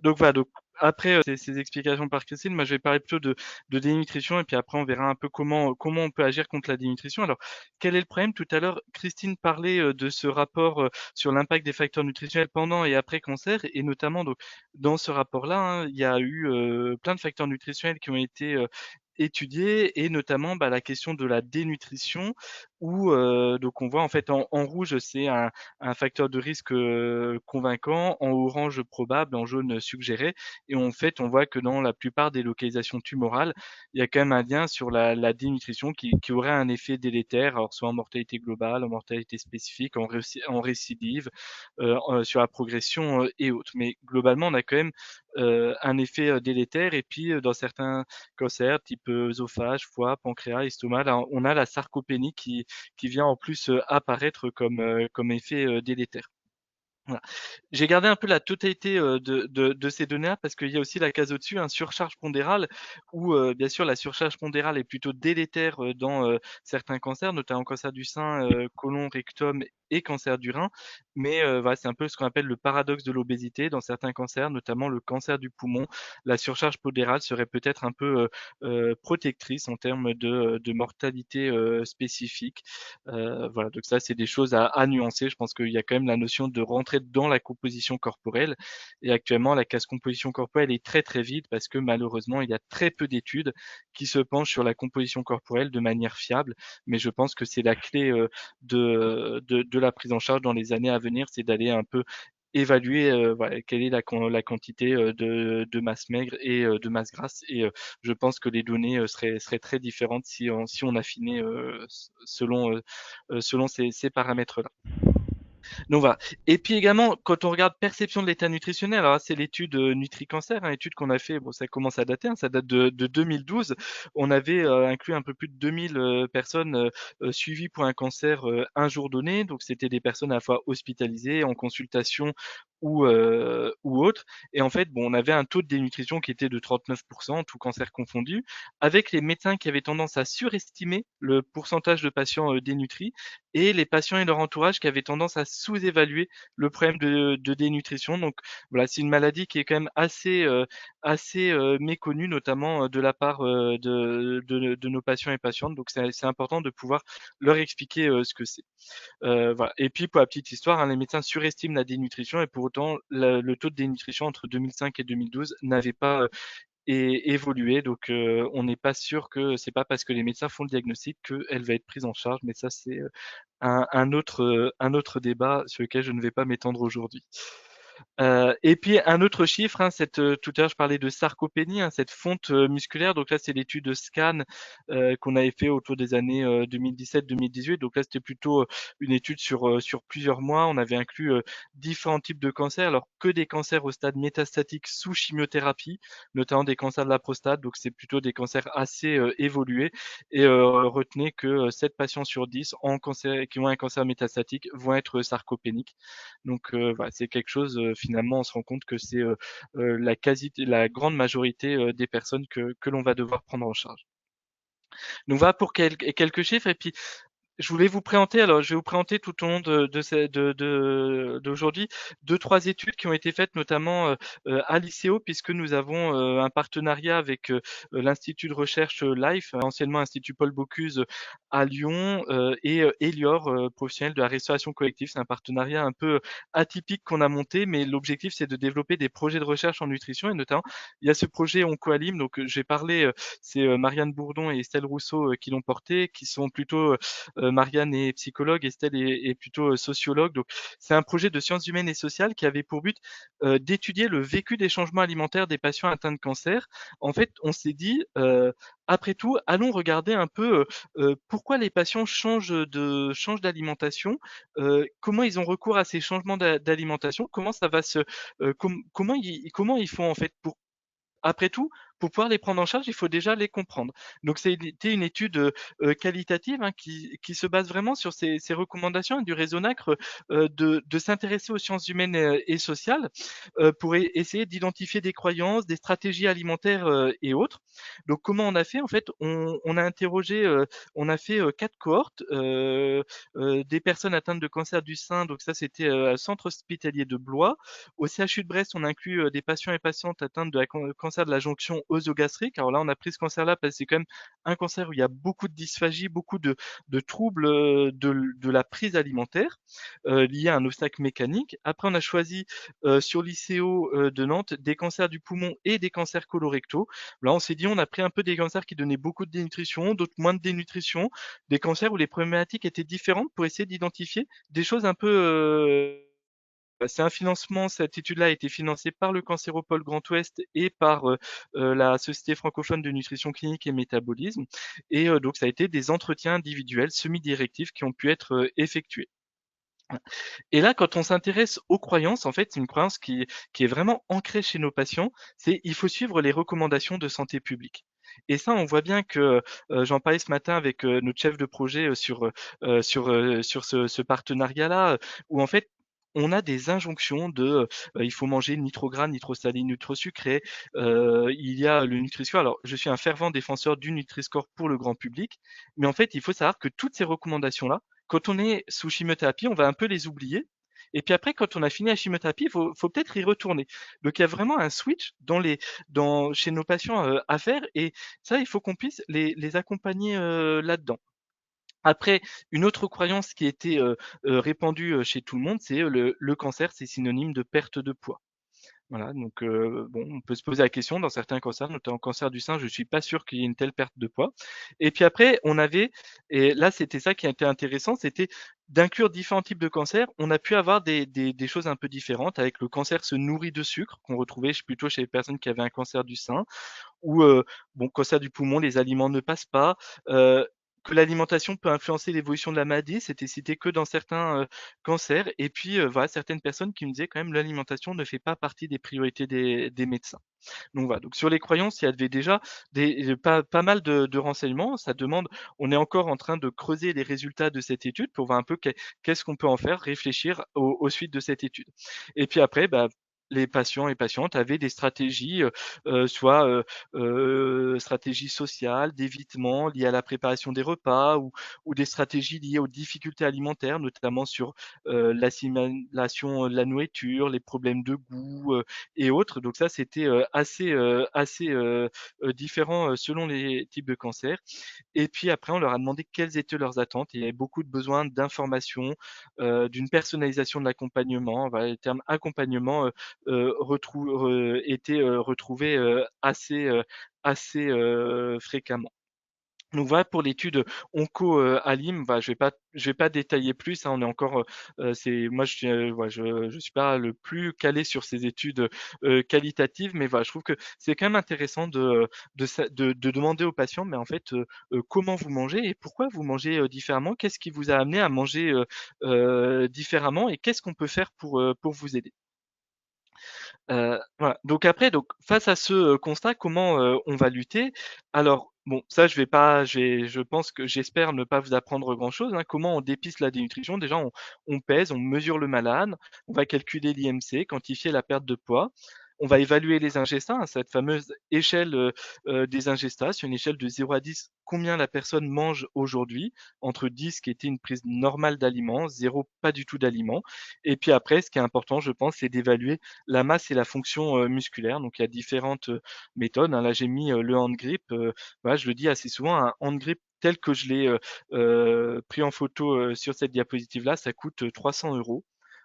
Donc voilà, donc après ces explications par Christine, moi je vais parler plutôt de dénutrition et puis après on verra un peu comment on peut agir contre la dénutrition. Alors quel est le problème? Tout à l'heure, Christine parlait de ce rapport sur l'impact des facteurs nutritionnels pendant et après cancer, et notamment donc dans ce rapport-là, hein, il y a eu plein de facteurs nutritionnels qui ont été étudiés, et notamment la question de la dénutrition où donc on voit en fait en rouge c'est un facteur de risque convaincant, en orange probable, en jaune suggéré, et en fait on voit que dans la plupart des localisations tumorales il y a quand même un lien sur la dénutrition qui aurait un effet délétère, alors soit en mortalité globale, en mortalité spécifique, en récidive, sur la progression et autres. Mais globalement on a quand même un effet délétère, et puis dans certains cancers type œsophage, foie, pancréas, estomac, là, on a la sarcopénie qui vient en plus apparaître comme effet délétère. Voilà. J'ai gardé un peu la totalité de ces données-là parce qu'il y a aussi la case au-dessus, un surcharge pondérale, où bien sûr la surcharge pondérale est plutôt délétère dans certains cancers, notamment cancer du sein, côlon, rectum et cancer du rein. Mais voilà, c'est un peu ce qu'on appelle le paradoxe de l'obésité. Dans certains cancers, notamment le cancer du poumon, la surcharge pondérale serait peut-être un peu protectrice en termes de mortalité spécifique. Voilà, donc ça, c'est des choses à nuancer. Je pense qu'il y a quand même la notion de rentrer dans la composition corporelle. Et actuellement, la case composition corporelle est très très vide parce que malheureusement, il y a très peu d'études qui se penchent sur la composition corporelle de manière fiable. Mais je pense que c'est la clé de la prise en charge dans les années à venir, c'est d'aller un peu évaluer voilà, quelle est la quantité de masse maigre et de masse grasse. Et je pense que les données seraient très différentes si on affinait selon ces paramètres-là. Donc voilà. Et puis également, quand on regarde perception de l'état nutritionnel, alors là, c'est l'étude Nutri-Cancer, hein, étude qu'on a fait, bon, ça commence à dater, hein, ça date de 2012. On avait inclus un peu plus de 2000 personnes suivies pour un cancer un jour donné. Donc c'était des personnes à la fois hospitalisées, en consultation ou autre. Et en fait, bon, on avait un taux de dénutrition qui était de 39%, tout cancer confondu, avec les médecins qui avaient tendance à surestimer le pourcentage de patients dénutris et les patients et leur entourage qui avaient tendance à sous-évaluer le problème de dénutrition. Donc voilà, c'est une maladie qui est quand même assez méconnue, notamment de la part de nos patients et patientes. Donc c'est important de pouvoir leur expliquer ce que c'est. Voilà. Et puis, pour la petite histoire, hein, les médecins surestiment la dénutrition et pour autant, le taux de dénutrition entre 2005 et 2012 n'avait pas évolué. Donc, on n'est pas sûr que c'est pas parce que les médecins font le diagnostic qu'elle va être prise en charge. Mais ça, c'est un autre débat sur lequel je ne vais pas m'étendre aujourd'hui. Et puis un autre chiffre, hein, tout à l'heure je parlais de sarcopénie, hein, cette fonte musculaire. Donc là c'est l'étude de SCAN qu'on avait fait autour des années 2017-2018. Donc là c'était plutôt une étude sur plusieurs mois. On avait inclus différents types de cancers, alors que des cancers au stade métastatique sous chimiothérapie, notamment des cancers de la prostate. Donc c'est plutôt des cancers assez évolués. Et retenez que 7 patients sur 10 qui ont un cancer métastatique vont être sarcopéniques. Donc voilà, c'est quelque chose, finalement, on se rend compte que c'est la grande majorité des personnes que l'on va devoir prendre en charge. Donc voilà pour quelques chiffres. Et puis je voulais vous présenter, alors je vais vous présenter tout au long d'aujourd'hui 2-3 études qui ont été faites notamment à l'ICEO, puisque nous avons un partenariat avec l'Institut de recherche LIFE, anciennement Institut Paul Bocuse à Lyon, et Elior, professionnel de la restauration collective. C'est un partenariat un peu atypique qu'on a monté, mais l'objectif c'est de développer des projets de recherche en nutrition, et notamment il y a ce projet Oncoalim. Donc j'ai parlé, c'est Marianne Bourdon et Estelle Rousseau qui l'ont porté, qui sont plutôt Marianne est psychologue, Estelle est plutôt sociologue. Donc, c'est un projet de sciences humaines et sociales qui avait pour but d'étudier le vécu des changements alimentaires des patients atteints de cancer. En fait, on s'est dit, après tout, allons regarder un peu pourquoi les patients changent d'alimentation, comment ils ont recours à ces changements d'alimentation, comment ça va comment ils font en fait pour après tout, pour pouvoir les prendre en charge, il faut déjà les comprendre. Donc c'était une étude qualitative, hein, qui se base vraiment sur ces recommandations et du raisonnacre de s'intéresser aux sciences humaines et sociales pour essayer d'identifier des croyances, des stratégies alimentaires et autres. Donc comment on a fait? En fait, on a interrogé, on a fait 4 cohortes, des personnes atteintes de cancer du sein. Donc ça, c'était au centre hospitalier de Blois. Au CHU de Brest, on inclut des patients et patientes atteintes de cancer de la jonction œsogastrique. Alors là, on a pris ce cancer-là parce que c'est quand même un cancer où il y a beaucoup de dysphagie, beaucoup de troubles de la prise alimentaire liés à un obstacle mécanique. Après, on a choisi sur l'ICEO de Nantes des cancers du poumon et des cancers colorectaux. Là, on s'est dit, on a pris un peu des cancers qui donnaient beaucoup de dénutrition, d'autres moins de dénutrition, des cancers où les problématiques étaient différentes pour essayer d'identifier des choses un peu c'est un financement, cette étude-là a été financée par le Cancéropole Grand Ouest et par la Société francophone de nutrition clinique et métabolisme. Et donc, ça a été des entretiens individuels semi-directifs qui ont pu être effectués. Et là, quand on s'intéresse aux croyances, en fait, c'est une croyance qui est vraiment ancrée chez nos patients, c'est il faut suivre les recommandations de santé publique. Et ça, on voit bien que j'en parlais ce matin avec notre chef de projet sur ce partenariat-là, où en fait, on a des injonctions de il faut manger ni trop gras, ni trop salé, ni trop sucré. Il y a le Nutri-Score. Alors, je suis un fervent défenseur du Nutri-Score pour le grand public, mais en fait, il faut savoir que toutes ces recommandations-là, quand on est sous chimiothérapie, on va un peu les oublier. Et puis après, quand on a fini la chimiothérapie, il faut peut-être y retourner. Donc il y a vraiment un switch chez nos patients à faire, et ça, il faut qu'on puisse les accompagner là-dedans. Après, une autre croyance qui était répandue chez tout le monde, c'est le cancer, c'est synonyme de perte de poids. Voilà, donc bon, on peut se poser la question dans certains cancers, notamment cancer du sein, je suis pas sûr qu'il y ait une telle perte de poids. Et puis après, et là c'était ça qui a été intéressant, c'était d'inclure différents types de cancers. On a pu avoir des choses un peu différentes, avec le cancer se nourrit de sucre, qu'on retrouvait plutôt chez les personnes qui avaient un cancer du sein, ou bon, cancer du poumon, les aliments ne passent pas. que l'alimentation peut influencer l'évolution de la maladie, c'était cité que dans certains cancers. Et puis voilà, certaines personnes qui me disaient quand même l'alimentation ne fait pas partie des priorités des médecins. Donc voilà, donc sur les croyances, il y avait déjà pas mal de renseignements. Ça demande, on est encore en train de creuser les résultats de cette étude pour voir un peu qu'est-ce qu'on peut en faire, réfléchir aux suites de cette étude. Et puis après, bah, les patients et patientes avaient des stratégies, soit stratégies sociales, d'évitement liées à la préparation des repas ou des stratégies liées aux difficultés alimentaires, notamment sur l'assimilation de la nourriture, les problèmes de goût, et autres. Donc ça, c'était assez différent selon les types de cancers. Et puis après, on leur a demandé quelles étaient leurs attentes. Il y avait beaucoup de besoins d'informations, d'une personnalisation de l'accompagnement. Voilà, le terme accompagnement était retrouvé assez fréquemment. Donc voilà pour l'étude onco à Lyme. Bah, je vais pas détailler plus, hein, on est encore c'est moi voilà, je suis pas le plus calé sur ces études qualitatives, mais voilà, je trouve que c'est quand même intéressant de demander aux patients, mais en fait comment vous mangez et pourquoi vous mangez différemment, qu'est-ce qui vous a amené à manger différemment et qu'est-ce qu'on peut faire pour vous aider. Voilà. Donc après, donc face à ce constat, comment on va lutter? Alors bon, ça je pense que j'espère ne pas vous apprendre grand-chose, hein. Comment on dépiste la dénutrition? Déjà, on pèse, on mesure le malade, on va calculer l'IMC, quantifier la perte de poids. On va évaluer les ingestats, hein, cette fameuse échelle des ingestats, sur une échelle de 0 à 10, combien la personne mange aujourd'hui, entre 10 qui était une prise normale d'aliments, 0 pas du tout d'aliments. Et puis après, ce qui est important, je pense, c'est d'évaluer la masse et la fonction musculaire. Donc il y a différentes méthodes, hein. Là, j'ai mis le hand grip. Voilà, je le dis assez souvent, un hand grip tel que je l'ai pris en photo sur cette diapositive-là, ça coûte 300 euros.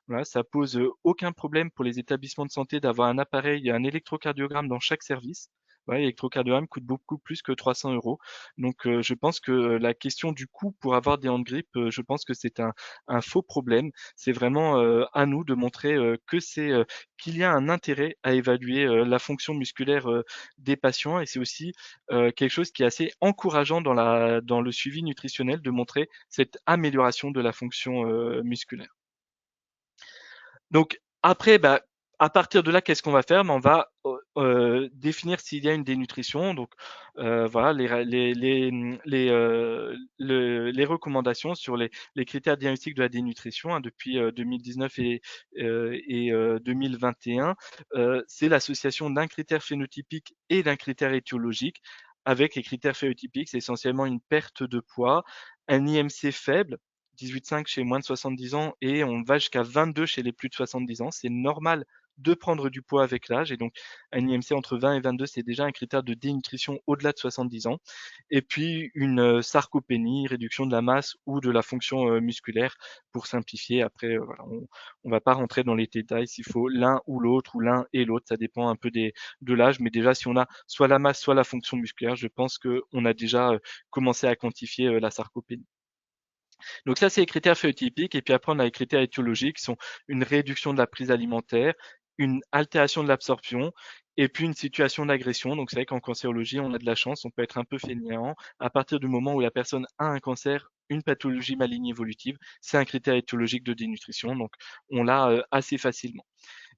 Voilà, ça pose aucun problème pour les établissements de santé d'avoir un appareil, un électrocardiogramme dans chaque service. Ouais, l'électrocardiogramme coûte beaucoup plus que 300 euros. Donc, je pense que la question du coût pour avoir des hand grips, je pense que c'est un faux problème. C'est vraiment à nous de montrer que c'est qu'il y a un intérêt à évaluer la fonction musculaire des patients et c'est aussi quelque chose qui est assez encourageant dans le suivi nutritionnel de montrer cette amélioration de la fonction musculaire. Donc après, bah, à partir de là, qu'est-ce qu'on va faire? On va définir s'il y a une dénutrition. Donc voilà les recommandations sur les critères diagnostiques de la dénutrition, hein, depuis 2019 et 2021. C'est l'association d'un critère phénotypique et d'un critère étiologique. Avec les critères phénotypiques, c'est essentiellement une perte de poids, un IMC faible, 18,5 chez moins de 70 ans et on va jusqu'à 22 chez les plus de 70 ans. C'est normal de prendre du poids avec l'âge et donc un IMC entre 20 et 22, c'est déjà un critère de dénutrition au-delà de 70 ans. Et puis une sarcopénie, réduction de la masse ou de la fonction musculaire pour simplifier. Après, voilà, on va pas rentrer dans les détails s'il faut l'un ou l'autre ou l'un et l'autre, ça dépend un peu de l'âge, mais déjà si on a soit la masse, soit la fonction musculaire, je pense qu'on a déjà commencé à quantifier la sarcopénie. Donc ça, c'est les critères phénotypiques. Et puis après, on a les critères étiologiques qui sont une réduction de la prise alimentaire, une altération de l'absorption et puis une situation d'agression. Donc c'est vrai qu'en cancérologie, on a de la chance, on peut être un peu fainéant. À partir du moment où la personne a un cancer, une pathologie maligne évolutive, c'est un critère étiologique de dénutrition. Donc on l'a assez facilement.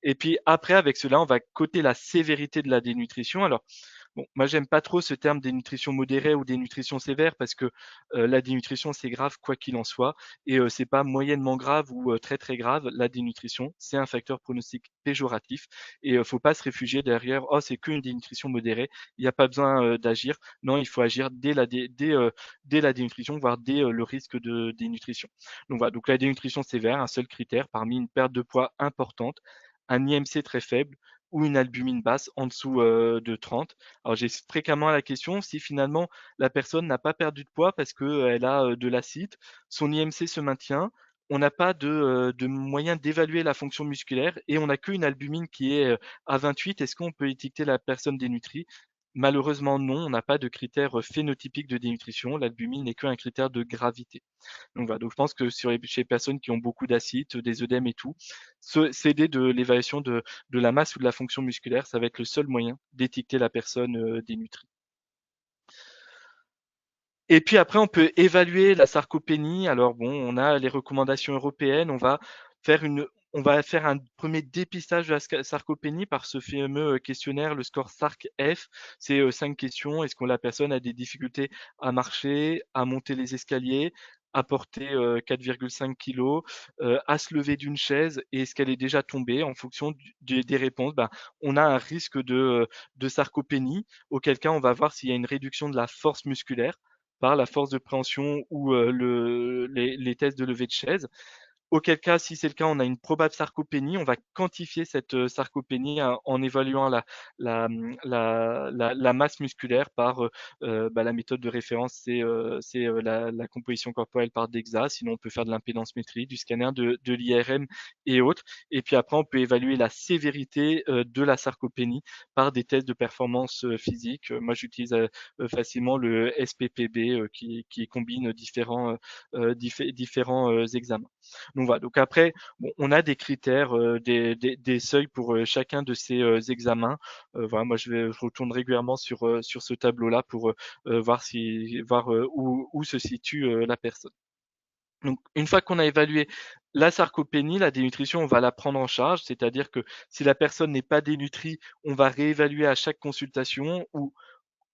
Et puis après, avec cela, on va coter la sévérité de la dénutrition. Alors, bon, moi, j'aime pas trop ce terme dénutrition modérée ou dénutrition sévère parce que la dénutrition, c'est grave quoi qu'il en soit. Et c'est pas moyennement grave ou très très grave. La dénutrition, c'est un facteur pronostic péjoratif. Et faut pas se réfugier derrière, oh, c'est qu'une dénutrition modérée. Il n'y a pas besoin d'agir. Non, il faut agir dès la dénutrition, voire dès le risque de dénutrition. Donc voilà, donc la dénutrition sévère, un seul critère parmi une perte de poids importante, un IMC très faible ou une albumine basse en dessous de 30. Alors j'ai fréquemment la question si finalement la personne n'a pas perdu de poids parce qu'elle a de l'acide, son IMC se maintient, on n'a pas de moyen d'évaluer la fonction musculaire et on n'a qu'une albumine qui est à 28. Est-ce qu'on peut étiqueter la personne dénutrie? Malheureusement non, on n'a pas de critère phénotypique de dénutrition. L'albumine n'est qu'un critère de gravité. Donc voilà, donc je pense que chez les personnes qui ont beaucoup d'acide, des œdèmes et tout, s'aider de l'évaluation de la masse ou de la fonction musculaire, ça va être le seul moyen d'étiqueter la personne dénutrie. Et puis après, on peut évaluer la sarcopénie. Alors bon, on a les recommandations européennes. On va faire un premier dépistage de la sarcopénie par ce fameux questionnaire, le score SARC-F. C'est 5 questions. Est-ce que la personne a des difficultés à marcher, à monter les escaliers, à porter 4,5 kg, à se lever d'une chaise, et est-ce qu'elle est déjà tombée? En fonction des réponses, ben, on a un risque de sarcopénie, auquel cas on va voir s'il y a une réduction de la force musculaire par la force de préhension ou les tests de levée de chaise. Auquel cas, si c'est le cas, on a une probable sarcopénie. On va quantifier cette sarcopénie en évaluant la masse musculaire par la méthode de référence, c'est la composition corporelle par DEXA. Sinon, on peut faire de l'impédance-métrie, du scanner, de l'IRM et autres. Et puis après, on peut évaluer la sévérité de la sarcopénie par des tests de performance physique. Moi, j'utilise facilement le SPPB qui combine différents examens. Donc voilà. Donc après, bon, on a des critères, des seuils pour chacun de ces examens. Voilà, moi je retourne régulièrement sur ce tableau-là pour voir où se situe la personne. Donc, une fois qu'on a évalué la sarcopénie, la dénutrition, on va la prendre en charge, c'est-à-dire que si la personne n'est pas dénutrie, on va réévaluer à chaque consultation, ou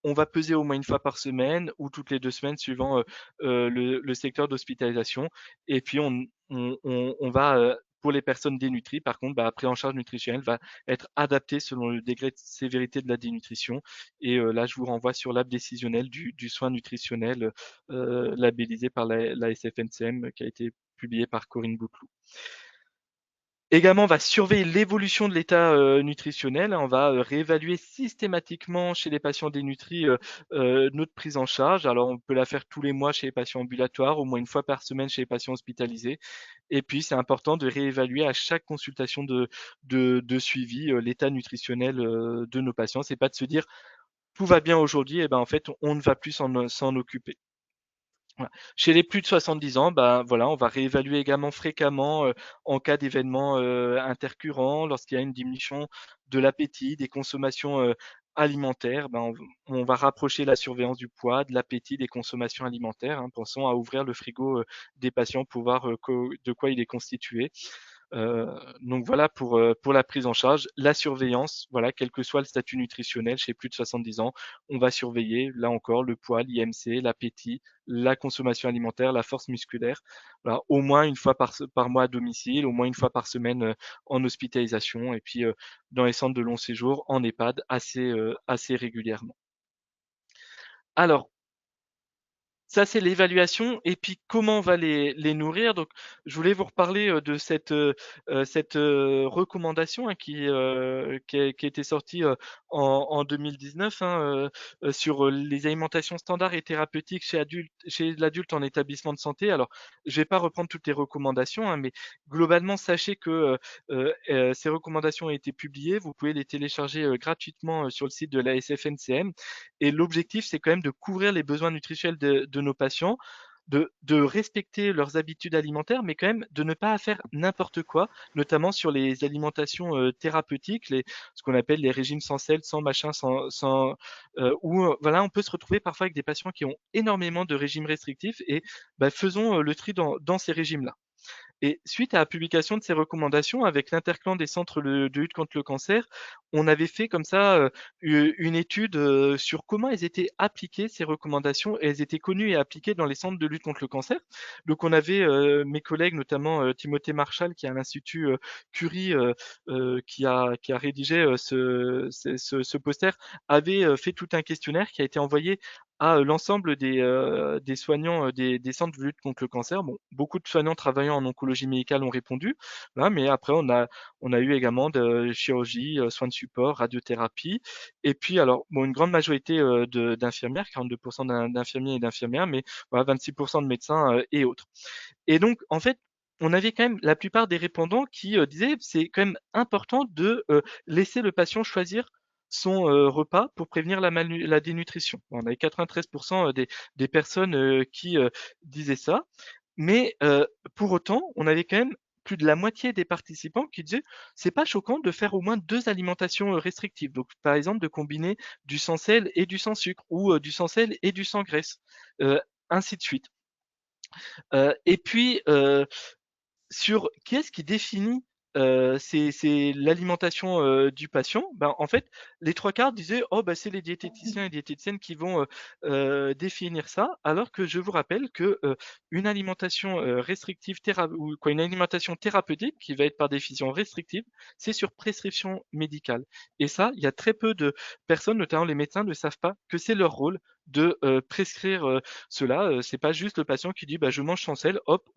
on va peser au moins une fois par semaine ou toutes les 2 semaines suivant le secteur d'hospitalisation. Et puis on va, pour les personnes dénutries, par contre, la prise en charge nutritionnelle va être adaptée selon le degré de sévérité de la dénutrition. Et là, je vous renvoie sur l'app décisionnelle du soin nutritionnel labellisé par la SFNCM, qui a été publié par Corinne Bouclou. Également, on va surveiller l'évolution de l'état nutritionnel. On va réévaluer systématiquement chez les patients dénutris notre prise en charge. Alors, on peut la faire tous les mois chez les patients ambulatoires, au moins une fois par semaine chez les patients hospitalisés. Et puis, c'est important de réévaluer à chaque consultation de suivi l'état nutritionnel de nos patients. C'est pas de se dire tout va bien aujourd'hui, et ben en fait, on ne va plus s'en occuper. Voilà. Chez les plus de 70 ans, voilà, on va réévaluer également fréquemment en cas d'événements intercurrents, lorsqu'il y a une diminution de l'appétit, des consommations alimentaires. On va rapprocher la surveillance du poids, de l'appétit, des consommations alimentaires. Pensons à ouvrir le frigo des patients pour voir de quoi il est constitué. Donc voilà pour la prise en charge. La surveillance, voilà, quel que soit le statut nutritionnel chez plus de 70 ans, on va surveiller, là encore, le poids, l'IMC, l'appétit, la consommation alimentaire, la force musculaire, voilà, au moins une fois par mois à domicile, au moins une fois par semaine en hospitalisation, et puis dans les centres de long séjour, en EHPAD, assez régulièrement. Alors, ça, c'est l'évaluation. Et puis, comment on va les nourrir? Donc, je voulais vous reparler de cette recommandation qui a été sortie en 2019 sur les alimentations standards et thérapeutiques chez l'adulte en établissement de santé. Alors, je vais pas reprendre toutes les recommandations, mais globalement, sachez que ces recommandations ont été publiées. Vous pouvez les télécharger gratuitement sur le site de la SFNCM. Et l'objectif, c'est quand même de couvrir les besoins nutritionnels de nos patients, de respecter leurs habitudes alimentaires, mais quand même de ne pas faire n'importe quoi, notamment sur les alimentations thérapeutiques, ce qu'on appelle les régimes sans sel, sans machin, où voilà, on peut se retrouver parfois avec des patients qui ont énormément de régimes restrictifs, et faisons le tri dans ces régimes-là. Et suite à la publication de ces recommandations, avec l'interclan des centres de lutte contre le cancer, on avait fait comme ça une étude sur comment elles étaient appliquées, ces recommandations, et elles étaient connues et appliquées dans les centres de lutte contre le cancer. Donc on avait mes collègues, notamment Timothée Marchal, qui est à l'Institut Curie, qui a rédigé ce poster, avait fait tout un questionnaire qui a été envoyé à l'ensemble des soignants des centres de lutte contre le cancer. Bon, beaucoup de soignants travaillant en oncologie médicale ont répondu, là, mais après on a eu également de chirurgie, soins de support, radiothérapie, et puis alors bon, une grande majorité d'infirmières, 42% d'infirmiers et d'infirmières, mais voilà, 26% de médecins et autres. Et donc en fait, on avait quand même la plupart des répondants qui disaient c'est quand même important de laisser le patient choisir son repas pour prévenir la dénutrition. On avait 93% des personnes qui disaient ça, mais pour autant, on avait quand même plus de la moitié des participants qui disaient c'est pas choquant de faire au moins 2 alimentations restrictives. Donc, par exemple, de combiner du sans sel et du sans sucre ou du sans sel et du sans graisse, ainsi de suite. Et puis, sur qui est-ce qui définit c'est l'alimentation du patient, ben, en fait, les trois quarts disaient oh, ben, c'est les diététiciens et diététiciennes qui vont définir ça, alors que je vous rappelle que une alimentation restrictive ou quoi, une alimentation thérapeutique qui va être par définition restrictive, c'est sur prescription médicale. Et ça, il y a très peu de personnes, notamment les médecins, ne savent pas que c'est leur rôle de prescrire cela. C'est pas juste le patient qui dit bah, je mange sans sel, hop,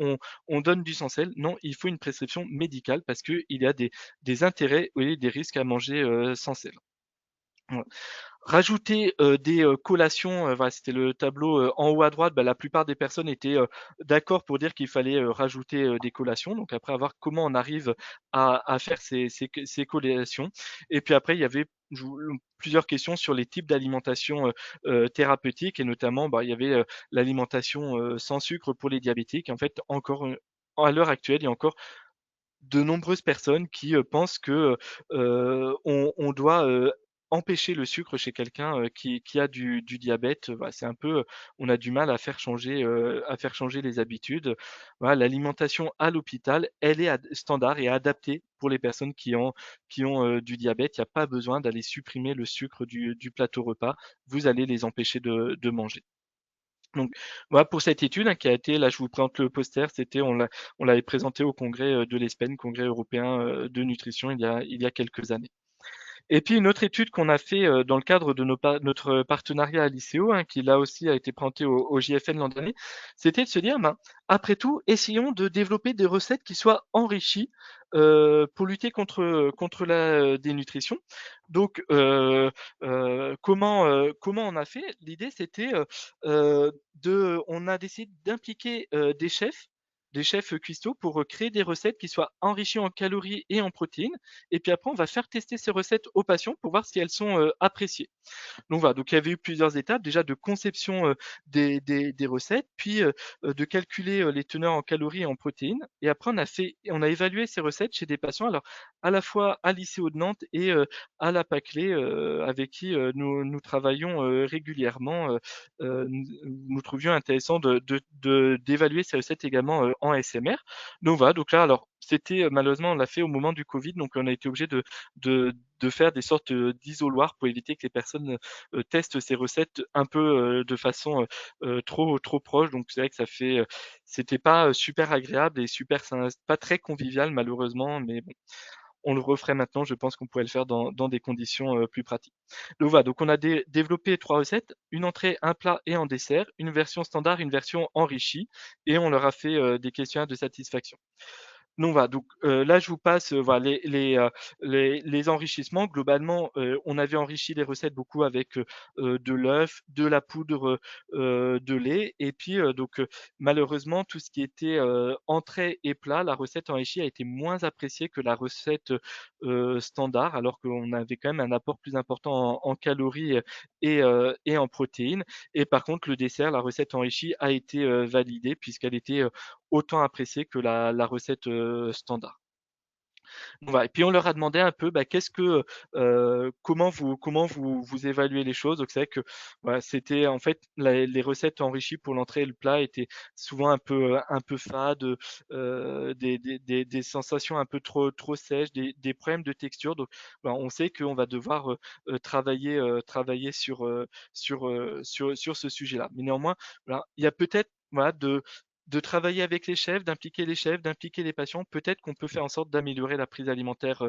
on donne du sans sel. Non, il faut une prescription médicale parce qu'il y a des intérêts et des risques à manger sans sel. Voilà. Rajouter des collations, voilà, c'était le tableau en haut à droite, bah, la plupart des personnes étaient d'accord pour dire qu'il fallait rajouter des collations. Donc après, voir comment on arrive à faire ces collations. Et puis après, il y avait plusieurs questions sur les types d'alimentation thérapeutique et notamment, bah, il y avait l'alimentation sans sucre pour les diabétiques. En fait, encore à l'heure actuelle, il y a encore de nombreuses personnes qui pensent que on doit empêcher le sucre chez quelqu'un qui a du diabète. Voilà, c'est un peu, on a du mal à faire changer les habitudes. Voilà, l'alimentation à l'hôpital, elle est standard et adaptée pour les personnes qui ont du diabète. Il n'y a pas besoin d'aller supprimer le sucre du plateau repas. Vous allez les empêcher de manger. Donc voilà pour cette étude qui a été, là je vous présente le poster, on l'avait présenté au congrès de l'ESPEN, congrès européen de nutrition il y a quelques années. Et puis une autre étude qu'on a fait dans le cadre de notre partenariat à l'ICO, qui là aussi a été présenté au JFN l'an dernier, c'était de se dire, après tout, essayons de développer des recettes qui soient enrichies pour lutter contre la dénutrition. Donc, comment on a fait? L'idée, c'était on a décidé d'impliquer des chefs cuistots pour créer des recettes qui soient enrichies en calories et en protéines. Et puis après, on va faire tester ces recettes aux patients pour voir si elles sont appréciées. Donc voilà, donc il y avait eu plusieurs étapes, déjà de conception des recettes, puis de calculer les teneurs en calories et en protéines. Et après, on a évalué ces recettes chez des patients, alors à la fois à l'ICO de Nantes et à la PACLé, avec qui nous travaillons régulièrement. Nous trouvions intéressant d'évaluer ces recettes également en SMR. Donc voilà, donc là, alors c'était malheureusement on l'a fait au moment du Covid, donc on a été obligé de faire des sortes d'isoloirs pour éviter que les personnes testent ces recettes un peu de façon trop proche. Donc c'est vrai que c'était pas super agréable et pas très convivial malheureusement, mais bon. On le referait maintenant, je pense qu'on pourrait le faire dans des conditions plus pratiques. Donc voilà, donc on a développé 3 recettes, une entrée, un plat et un dessert, une version standard, une version enrichie, et on leur a fait des questionnaires de satisfaction. Donc voilà, donc là je vous passe voilà, les enrichissements. Globalement, on avait enrichi les recettes beaucoup avec de l'œuf, de la poudre de lait, et puis malheureusement tout ce qui était entrée et plat, la recette enrichie a été moins appréciée que la recette standard, alors qu'on avait quand même un apport plus important en calories et en protéines. Et par contre, le dessert, la recette enrichie a été validée puisqu'elle était autant appréciée que la recette standard. Voilà. Et puis on leur a demandé un peu comment vous évaluez les choses. Donc c'est vrai que voilà, c'était en fait les recettes enrichies pour l'entrée et le plat étaient souvent un peu fades, des sensations un peu trop sèches, des problèmes de texture. Donc voilà, on sait qu'on va devoir travailler sur ce sujet-là. Mais néanmoins, voilà, il y a peut-être voilà, de travailler avec les chefs, d'impliquer les patients, peut-être qu'on peut faire en sorte d'améliorer la prise alimentaire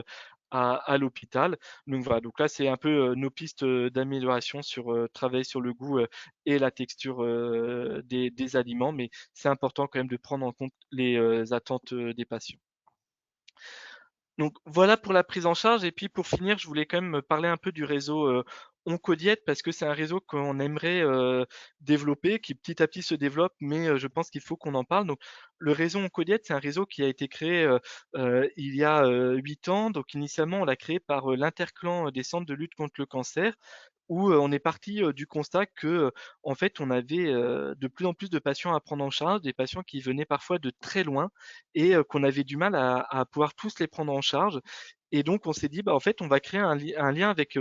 à l'hôpital. Donc voilà, donc là c'est un peu nos pistes d'amélioration sur travailler sur le goût et la texture des aliments, mais c'est important quand même de prendre en compte les attentes des patients. Donc voilà pour la prise en charge. Et puis pour finir, je voulais quand même parler un peu du réseau Oncodiète parce que c'est un réseau qu'on aimerait développer, qui petit à petit se développe, mais je pense qu'il faut qu'on en parle. Donc le réseau Oncodiète, c'est un réseau qui a été créé il y a 8 ans. Donc initialement, on l'a créé par l'Interclan des centres de lutte contre le cancer, où on est parti du constat que en fait, on avait de plus en plus de patients à prendre en charge, des patients qui venaient parfois de très loin et qu'on avait du mal à pouvoir tous les prendre en charge. Et donc, on s'est dit, bah, en fait, on va créer un lien avec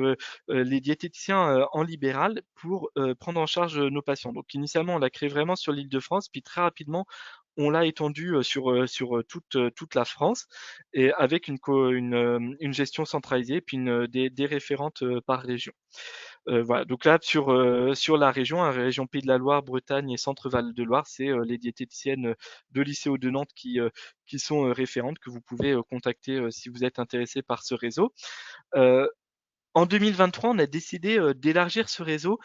les diététiciens en libéral pour prendre en charge nos patients. Donc, initialement, on l'a créé vraiment sur l'Île-de-France, puis très rapidement, on l'a étendu sur toute la France et avec une gestion centralisée, puis des référentes par région. Voilà, donc là, sur la région Pays de la Loire, Bretagne et Centre-Val de Loire, c'est les diététiciennes de l'ICO de Nantes qui sont référentes, que vous pouvez contacter si vous êtes intéressé par ce réseau. En 2023, on a décidé d'élargir ce réseau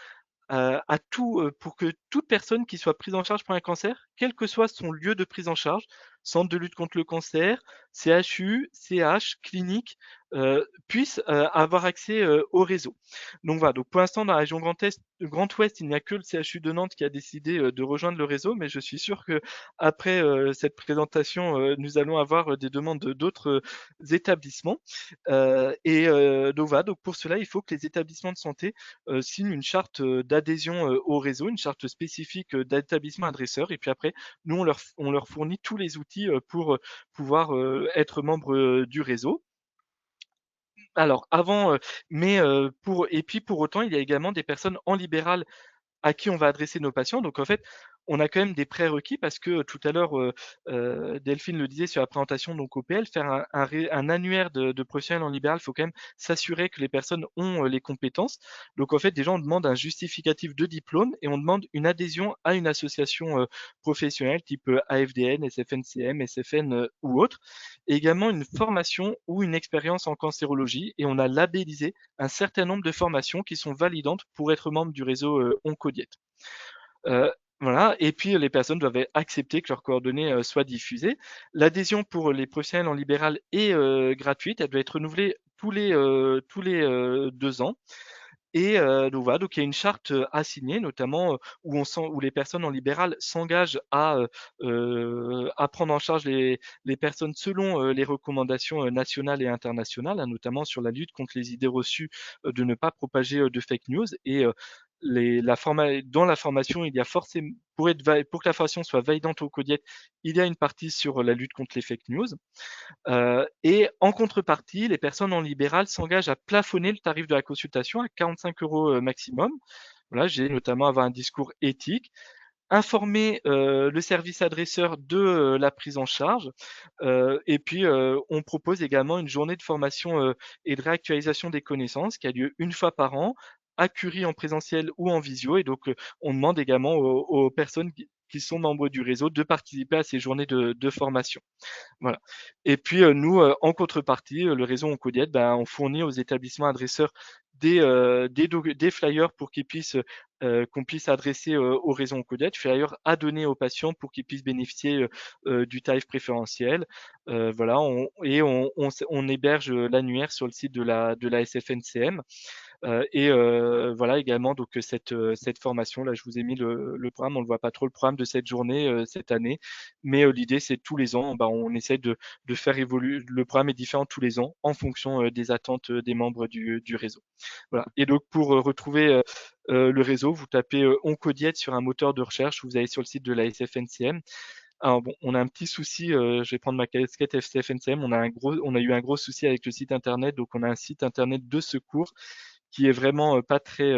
à tout, pour que toute personne qui soit prise en charge pour un cancer, quel que soit son lieu de prise en charge, centre de lutte contre le cancer, CHU, CH, clinique, puisse avoir accès au réseau. Donc voilà, donc pour l'instant dans la région Grand Ouest, il n'y a que le CHU de Nantes qui a décidé de rejoindre le réseau, mais je suis sûr que après cette présentation, nous allons avoir des demandes d'autres établissements. Donc voilà, donc pour cela, il faut que les établissements de santé signent une charte d'adhésion au réseau, une charte spécifique d'établissement adresseur. Et puis après, nous, on leur fournit tous les outils pour pouvoir être membre du réseau. Alors, et puis pour autant, il y a également des personnes en libéral à qui on va adresser nos patients. Donc en fait, on a quand même des prérequis parce que tout à l'heure, Delphine le disait sur la présentation, donc OPL, faire un annuaire de professionnels en libéral, il faut quand même s'assurer que les personnes ont les compétences. Donc en fait, déjà, on demande un justificatif de diplôme et on demande une adhésion à une association professionnelle type AFDN, SFNCM, SFN ou autre. Et également une formation ou une expérience en cancérologie. Et on a labellisé un certain nombre de formations qui sont validantes pour être membre du réseau Oncodiète. Voilà, et puis les personnes doivent accepter que leurs coordonnées soient diffusées. L'adhésion pour les professionnels en libéral est gratuite, elle doit être renouvelée tous les 2 ans. Et donc voilà, donc il y a une charte à signer, notamment où les personnes en libéral s'engagent à prendre en charge les personnes selon les recommandations nationales et internationales, hein, notamment sur la lutte contre les idées reçues de ne pas propager de fake news. Et dans la formation, il y a forcément, pour que la formation soit validante au Codiet, il y a une partie sur la lutte contre les fake news. Et en contrepartie, les personnes en libéral s'engagent à plafonner le tarif de la consultation à 45 € maximum. Voilà, j'ai notamment avoir un discours éthique, informer le service adresseur de la prise en charge, et puis on propose également une journée de formation et de réactualisation des connaissances qui a lieu une fois par an, à Curie en présentiel ou en visio. Et donc on demande également aux personnes qui sont membres du réseau de participer à ces journées de formation. Voilà. Et puis nous, en contrepartie, le réseau Oncodiète, ben, on fournit aux établissements adresseurs des flyers pour qu'on puisse adresser au réseau Oncodiète, flyers à donner aux patients pour qu'ils puissent bénéficier du tarif préférentiel. Voilà, on héberge l'annuaire sur le site de la SFNCM. Voilà également donc cette formation là, je vous ai mis le programme, on ne voit pas trop le programme de cette journée cette année, mais l'idée c'est tous les ans, on essaie de faire évoluer. Le programme est différent tous les ans en fonction des attentes des membres du réseau. Voilà. Et donc pour retrouver le réseau, vous tapez Oncodiète sur un moteur de recherche, vous allez sur le site de la SFNCM. Alors bon, on a un petit souci, je vais prendre ma casquette SFNCM, on a eu un gros souci avec le site internet, donc on a un site internet de secours qui est vraiment pas très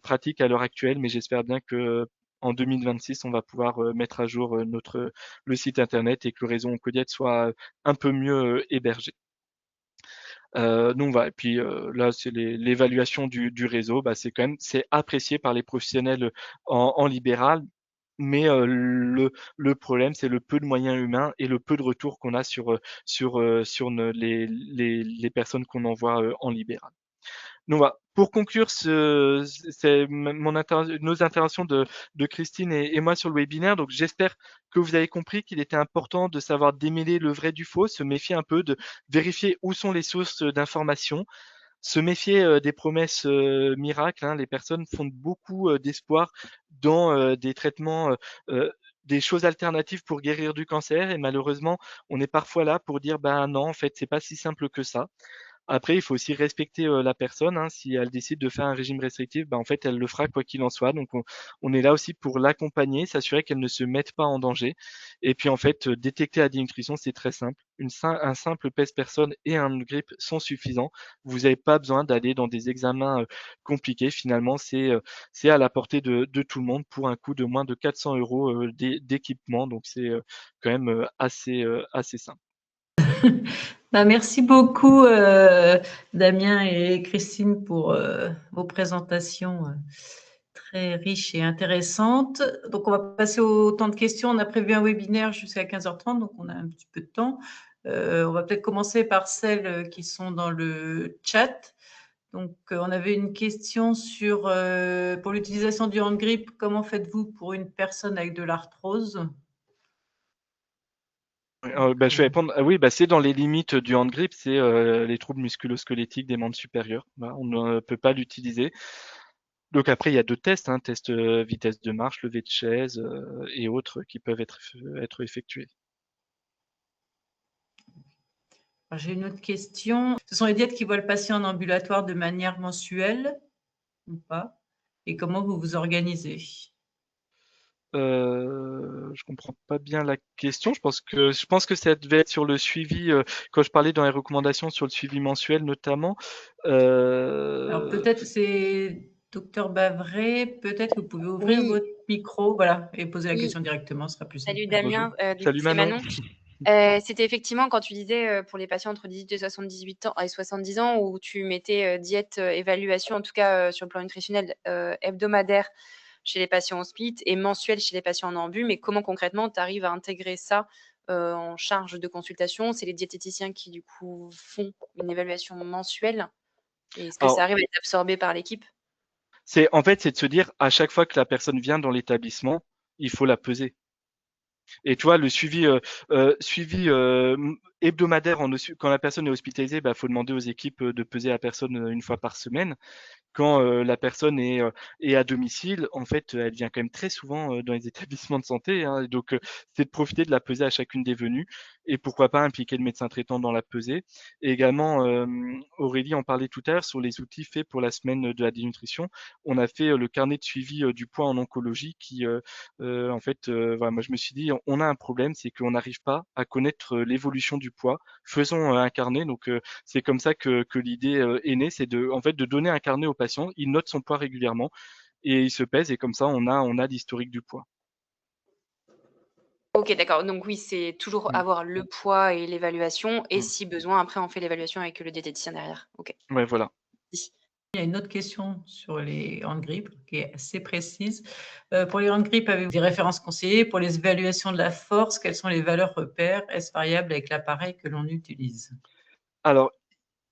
pratique à l'heure actuelle, mais j'espère bien que en 2026, on va pouvoir mettre à jour le site internet et que le réseau Oncodiète soit un peu mieux hébergé. Donc voilà, et puis là, c'est l'évaluation du réseau, c'est apprécié par les professionnels en libéral, mais le problème, c'est le peu de moyens humains et le peu de retours qu'on a sur les personnes qu'on envoie en libéral. Donc voilà. Pour conclure, c'est nos interventions de Christine et moi sur le webinaire. Donc j'espère que vous avez compris qu'il était important de savoir démêler le vrai du faux, se méfier un peu, de vérifier où sont les sources d'informations, se méfier des promesses miracles. Hein. Les personnes font beaucoup d'espoir dans des traitements, des choses alternatives pour guérir du cancer. Et malheureusement, on est parfois là pour dire, ben non, en fait, c'est pas si simple que ça. Après, il faut aussi respecter la personne, hein. Si elle décide de faire un régime restrictif, en fait, elle le fera quoi qu'il en soit. Donc, on est là aussi pour l'accompagner, s'assurer qu'elle ne se mette pas en danger. Et puis, en fait, détecter la dénutrition, c'est très simple. Un simple pèse-personne et un grip sont suffisants. Vous n'avez pas besoin d'aller dans des examens compliqués. Finalement, c'est à la portée de tout le monde pour un coût de moins de 400 euros d'équipement. Donc, c'est quand même assez simple. Merci beaucoup, Damien et Christine, pour vos présentations très riches et intéressantes. Donc, on va passer au temps de questions. On a prévu un webinaire jusqu'à 15h30, donc on a un petit peu de temps. On va peut-être commencer par celles qui sont dans le chat. Donc, on avait une question sur, pour l'utilisation du hand grip, comment faites-vous pour une personne avec de l'arthrose? Je vais répondre. Oui, c'est dans les limites du hand grip, c'est les troubles musculo-squelettiques des membres supérieurs. Voilà, on ne peut pas l'utiliser. Donc après, il y a d'autres tests, hein, tests vitesse de marche, levée de chaise et autres qui peuvent être effectués. J'ai une autre question. Ce sont les diètes qui voient le patient en ambulatoire de manière mensuelle ou pas? Et comment vous vous organisez? Je comprends pas bien la question. Je pense que ça devait être sur le suivi, quand je parlais dans les recommandations sur le suivi mensuel notamment. Alors peut-être c'est docteur Bavray, peut-être que vous pouvez ouvrir Oui, votre micro, voilà, et poser la oui. question directement, ce sera plus simple. Salut Bonjour. Damien, du coup Salut c'est Manon. Manon. C'était effectivement quand tu disais pour les patients entre 18 et 78 ans et 70 ans où tu mettais diète, évaluation en tout cas sur le plan nutritionnel hebdomadaire chez les patients en split et mensuel chez les patients en ambu. Mais comment concrètement tu arrives à intégrer ça en charge de consultation? C'est les diététiciens qui du coup font une évaluation mensuelle et est-ce que ça Alors, arrive à être absorbé par l'équipe? c'est de se dire à chaque fois que la personne vient dans l'établissement, il faut la peser. Et tu vois, le suivi hebdomadaire quand la personne est hospitalisée, faut demander aux équipes de peser la personne une fois par semaine. Quand la personne est à domicile, en fait, elle vient quand même très souvent dans les établissements de santé, hein, et donc c'est de profiter de la peser à chacune des venues et pourquoi pas impliquer le médecin traitant dans la pesée. Et également, Aurélie en parlait tout à l'heure sur les outils faits pour la semaine de la dénutrition. On a fait le carnet de suivi du poids en oncologie qui, en fait, voilà, moi je me suis dit, on a un problème, c'est qu'on n'arrive pas à connaître l'évolution du poids. Faisons un carnet. Donc c'est comme ça que l'idée est née, c'est en fait, de donner un carnet au patient. Il note son poids régulièrement et il se pèse et comme ça, on a l'historique du poids. OK, d'accord. Donc oui, c'est toujours avoir le poids et l'évaluation et si besoin, après, on fait l'évaluation avec le diététicien derrière. OK. Ouais, voilà. Il y a une autre question sur les hand grips qui est assez précise. Pour les hand grips, avez-vous des références conseillées? Pour les évaluations de la force, quelles sont les valeurs repères? Est-ce variable avec l'appareil que l'on utilise? Alors,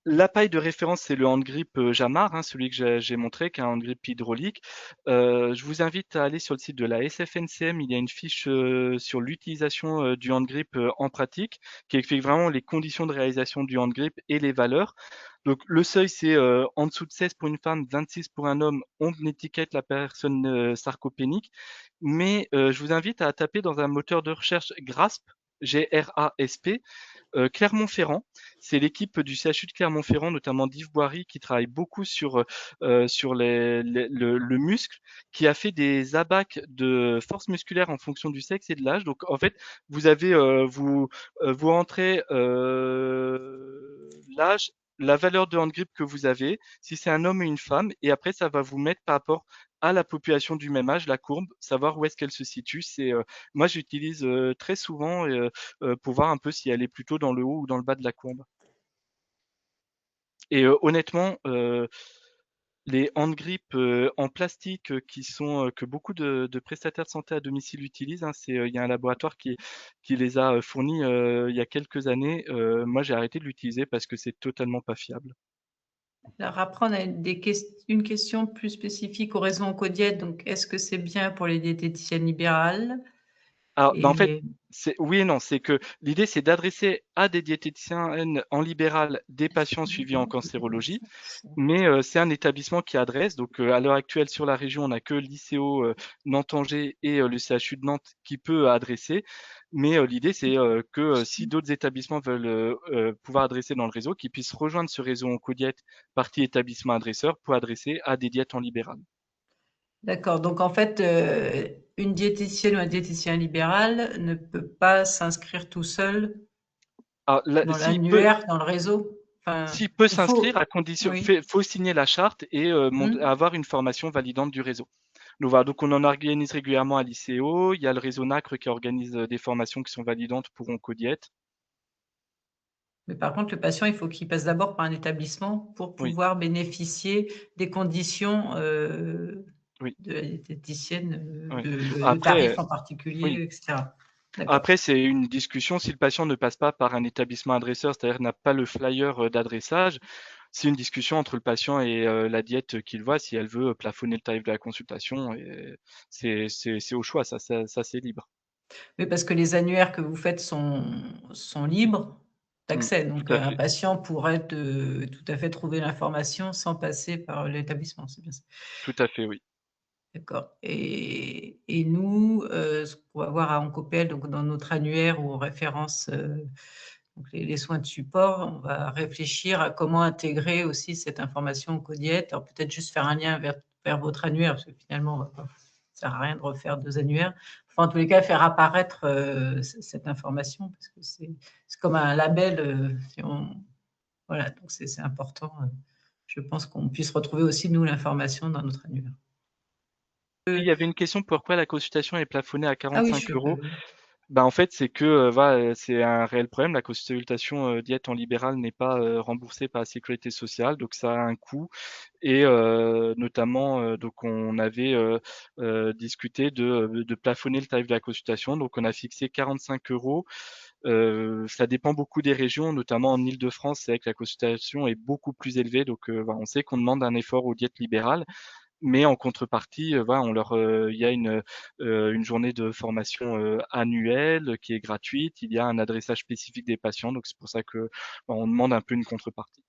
l'appareil de référence, c'est le hand grip Jamar, hein, celui que j'ai montré, qui est un hand grip hydraulique. Je vous invite à aller sur le site de la SFNCM. Il y a une fiche sur l'utilisation du hand grip en pratique, qui explique vraiment les conditions de réalisation du hand grip et les valeurs. Donc, le seuil, c'est en dessous de 16 pour une femme, 26 pour un homme. On étiquette la personne sarcopénique. Mais je vous invite à taper dans un moteur de recherche GRASP, G-R-A-S-P, Clermont-Ferrand. C'est l'équipe du CHU de Clermont-Ferrand, notamment d'Yves Boiry, qui travaille beaucoup sur le muscle, qui a fait des abacs de force musculaire en fonction du sexe et de l'âge. Donc en fait, vous rentrez l'âge, la valeur de hand grip que vous avez, si c'est un homme et une femme, et après ça va vous mettre par rapport à la population du même âge, la courbe, savoir où est-ce qu'elle se situe. Moi j'utilise très souvent pour voir un peu si elle est plutôt dans le haut ou dans le bas de la courbe. Et honnêtement, les hand grips en plastique que beaucoup de prestataires de santé à domicile utilisent, hein, il y a un laboratoire qui les a fournis il y a quelques années. Moi, j'ai arrêté de l'utiliser parce que c'est totalement pas fiable. Alors après, on a une question plus spécifique aux raisons oncodiètes. Donc, est-ce que c'est bien pour les diététiciennes libérales? Alors, en fait, Et oui et non. C'est que l'idée, c'est d'adresser à des diététiciennes en libéral des patients suivis en cancérologie, mais c'est un établissement qui adresse. Donc, à l'heure actuelle, sur la région, on n'a que l'ICO Nantes-Angers et le CHU de Nantes qui peut adresser. Mais l'idée, c'est que si d'autres établissements veulent pouvoir adresser dans le réseau, qu'ils puissent rejoindre ce réseau Oncodiète, partie établissement adresseur, pour adresser à des diètes en libéral. d'accord. Donc en fait, une diététicienne ou un diététicien libéral ne peut pas s'inscrire tout seul Alors, dans l'annuaire, dans le réseau. Enfin, s'il peut il s'inscrire à faut. condition, Oui. faut signer la charte et avoir une formation validante du réseau. Donc, voilà, donc on en organise régulièrement à l'ICO. Il y a le réseau NACRE qui organise des formations qui sont validantes pour Oncodiète. Mais par contre, le patient, il faut qu'il passe d'abord par un établissement pour Oui, pouvoir bénéficier des conditions oui, de la diététicienne, oui. le Après, tarif en particulier, oui. etc. D'accord. Après, c'est une discussion. Si le patient ne passe pas par un établissement adresseur, c'est-à-dire n'a pas le flyer d'adressage, c'est une discussion entre le patient et la diète qu'il voit si elle veut plafonner le tarif de la consultation. Et c'est au choix, ça c'est libre. Oui, parce que les annuaires que vous faites sont libres d'accès. Donc, Tout à un fait, patient pourrait tout à fait trouver l'information sans passer par l'établissement. C'est bien ça. tout à fait, oui. D'accord. Et nous, ce qu'on va voir à Oncopel, donc dans notre annuaire où on référence donc les soins de support, on va réfléchir à comment intégrer aussi cette information Oncodiète. Alors peut-être juste faire un lien vers votre annuaire, parce que finalement, ça ne sert à rien de refaire 2 annuaires. Enfin, en tous les cas, faire apparaître cette information, parce que c'est comme un label. Voilà, donc c'est important. Je pense qu'on puisse retrouver aussi, nous, l'information dans notre annuaire. Il y avait une question, pourquoi la consultation est plafonnée à Ah oui, 45 euros? Bah, en fait, c'est que voilà, c'est un réel problème. La consultation diète en libéral n'est pas remboursée par la sécurité sociale, donc ça a un coût. Et notamment, donc on avait discuté de plafonner le tarif de la consultation. Donc on a fixé 45 euros. Ça dépend beaucoup des régions, notamment en Île-de-France, c'est vrai que la consultation est beaucoup plus élevée. Donc voilà, on sait qu'on demande un effort aux diètes libérales. Mais en contrepartie, voilà, il y a une journée de formation annuelle qui est gratuite. Il y a un adressage spécifique des patients, donc c'est pour ça que on demande un peu une contrepartie.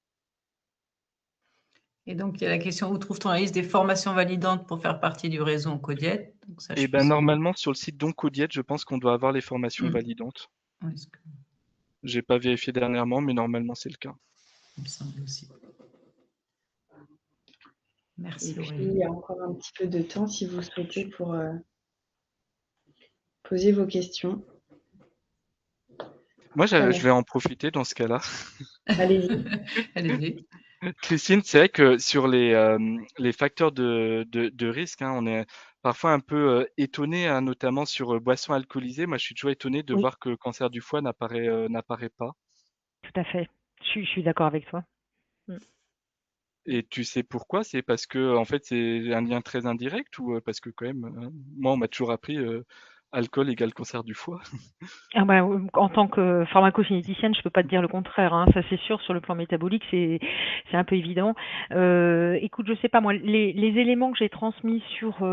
Et donc, il y a la question, où trouve-t-on la liste des formations validantes pour faire partie du réseau Oncodiète? Donc ça, Et je ben pense que... normalement sur le site d'Oncodiète, je pense qu'on doit avoir les formations validantes. Oui, J'ai pas vérifié dernièrement, mais normalement c'est le cas. il me semble aussi. Et Merci puis, Aurélie. il y a encore un petit peu de temps si vous souhaitez pour poser vos questions. Moi, je vais en profiter dans ce cas-là. Allez-y. Allez-y. Christine, c'est vrai que sur les facteurs de risque, hein, on est parfois un peu étonné, hein, notamment sur boissons alcoolisées. Moi, je suis toujours étonné de Oui, voir que le cancer du foie n'apparaît pas. tout à fait. Je suis d'accord avec toi. Mm. Et tu sais pourquoi? C'est parce que en fait c'est un lien très indirect ou parce que quand même, moi on m'a toujours appris alcool égale cancer du foie. Ah bah, en tant que pharmacocinéticienne, je peux pas te dire le contraire, hein. Ça c'est sûr, sur le plan métabolique, c'est un peu évident. Écoute, je sais pas moi, les éléments que j'ai transmis sur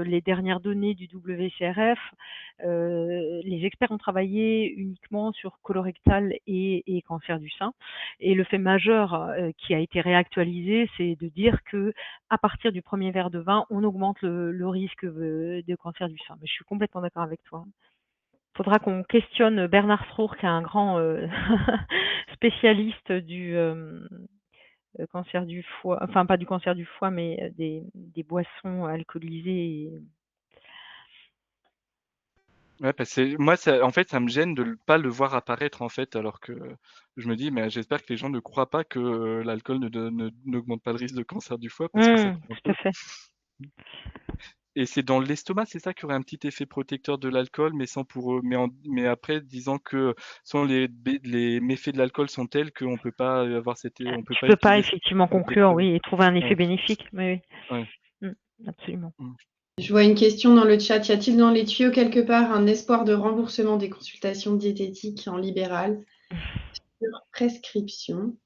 les dernières données du WCRF, les experts ont travaillé uniquement sur colorectal et cancer du sein. Et le fait majeur qui a été réactualisé, c'est de dire que à partir du premier verre de vin, on augmente le risque de cancer du sein. Mais je suis complètement d'accord avec toi. Il faudra qu'on questionne Bernard Strour, qui est un grand spécialiste du cancer du foie, enfin pas du cancer du foie, mais des boissons alcoolisées. Ouais, parce que moi en fait ça me gêne de pas le voir apparaître en fait, alors que je me dis mais j'espère que les gens ne croient pas que l'alcool n'augmente pas le risque de cancer du foie parce que ça croit un Tout à peu. fait. Et c'est dans l'estomac, c'est ça, qui aurait un petit effet protecteur de l'alcool, mais sans pour eux, mais après disant que sont les méfaits de l'alcool sont tels qu'on peut pas avoir on peut Tu pas peux pas utiliser cette effectivement conclure, protecteur. oui, et trouver un effet Ouais, bénéfique. Oui, ouais. oui. Absolument. Mm. Je vois une question dans le chat. Y a-t-il dans les tuyaux quelque part un espoir de remboursement des consultations diététiques en libéral sur prescription?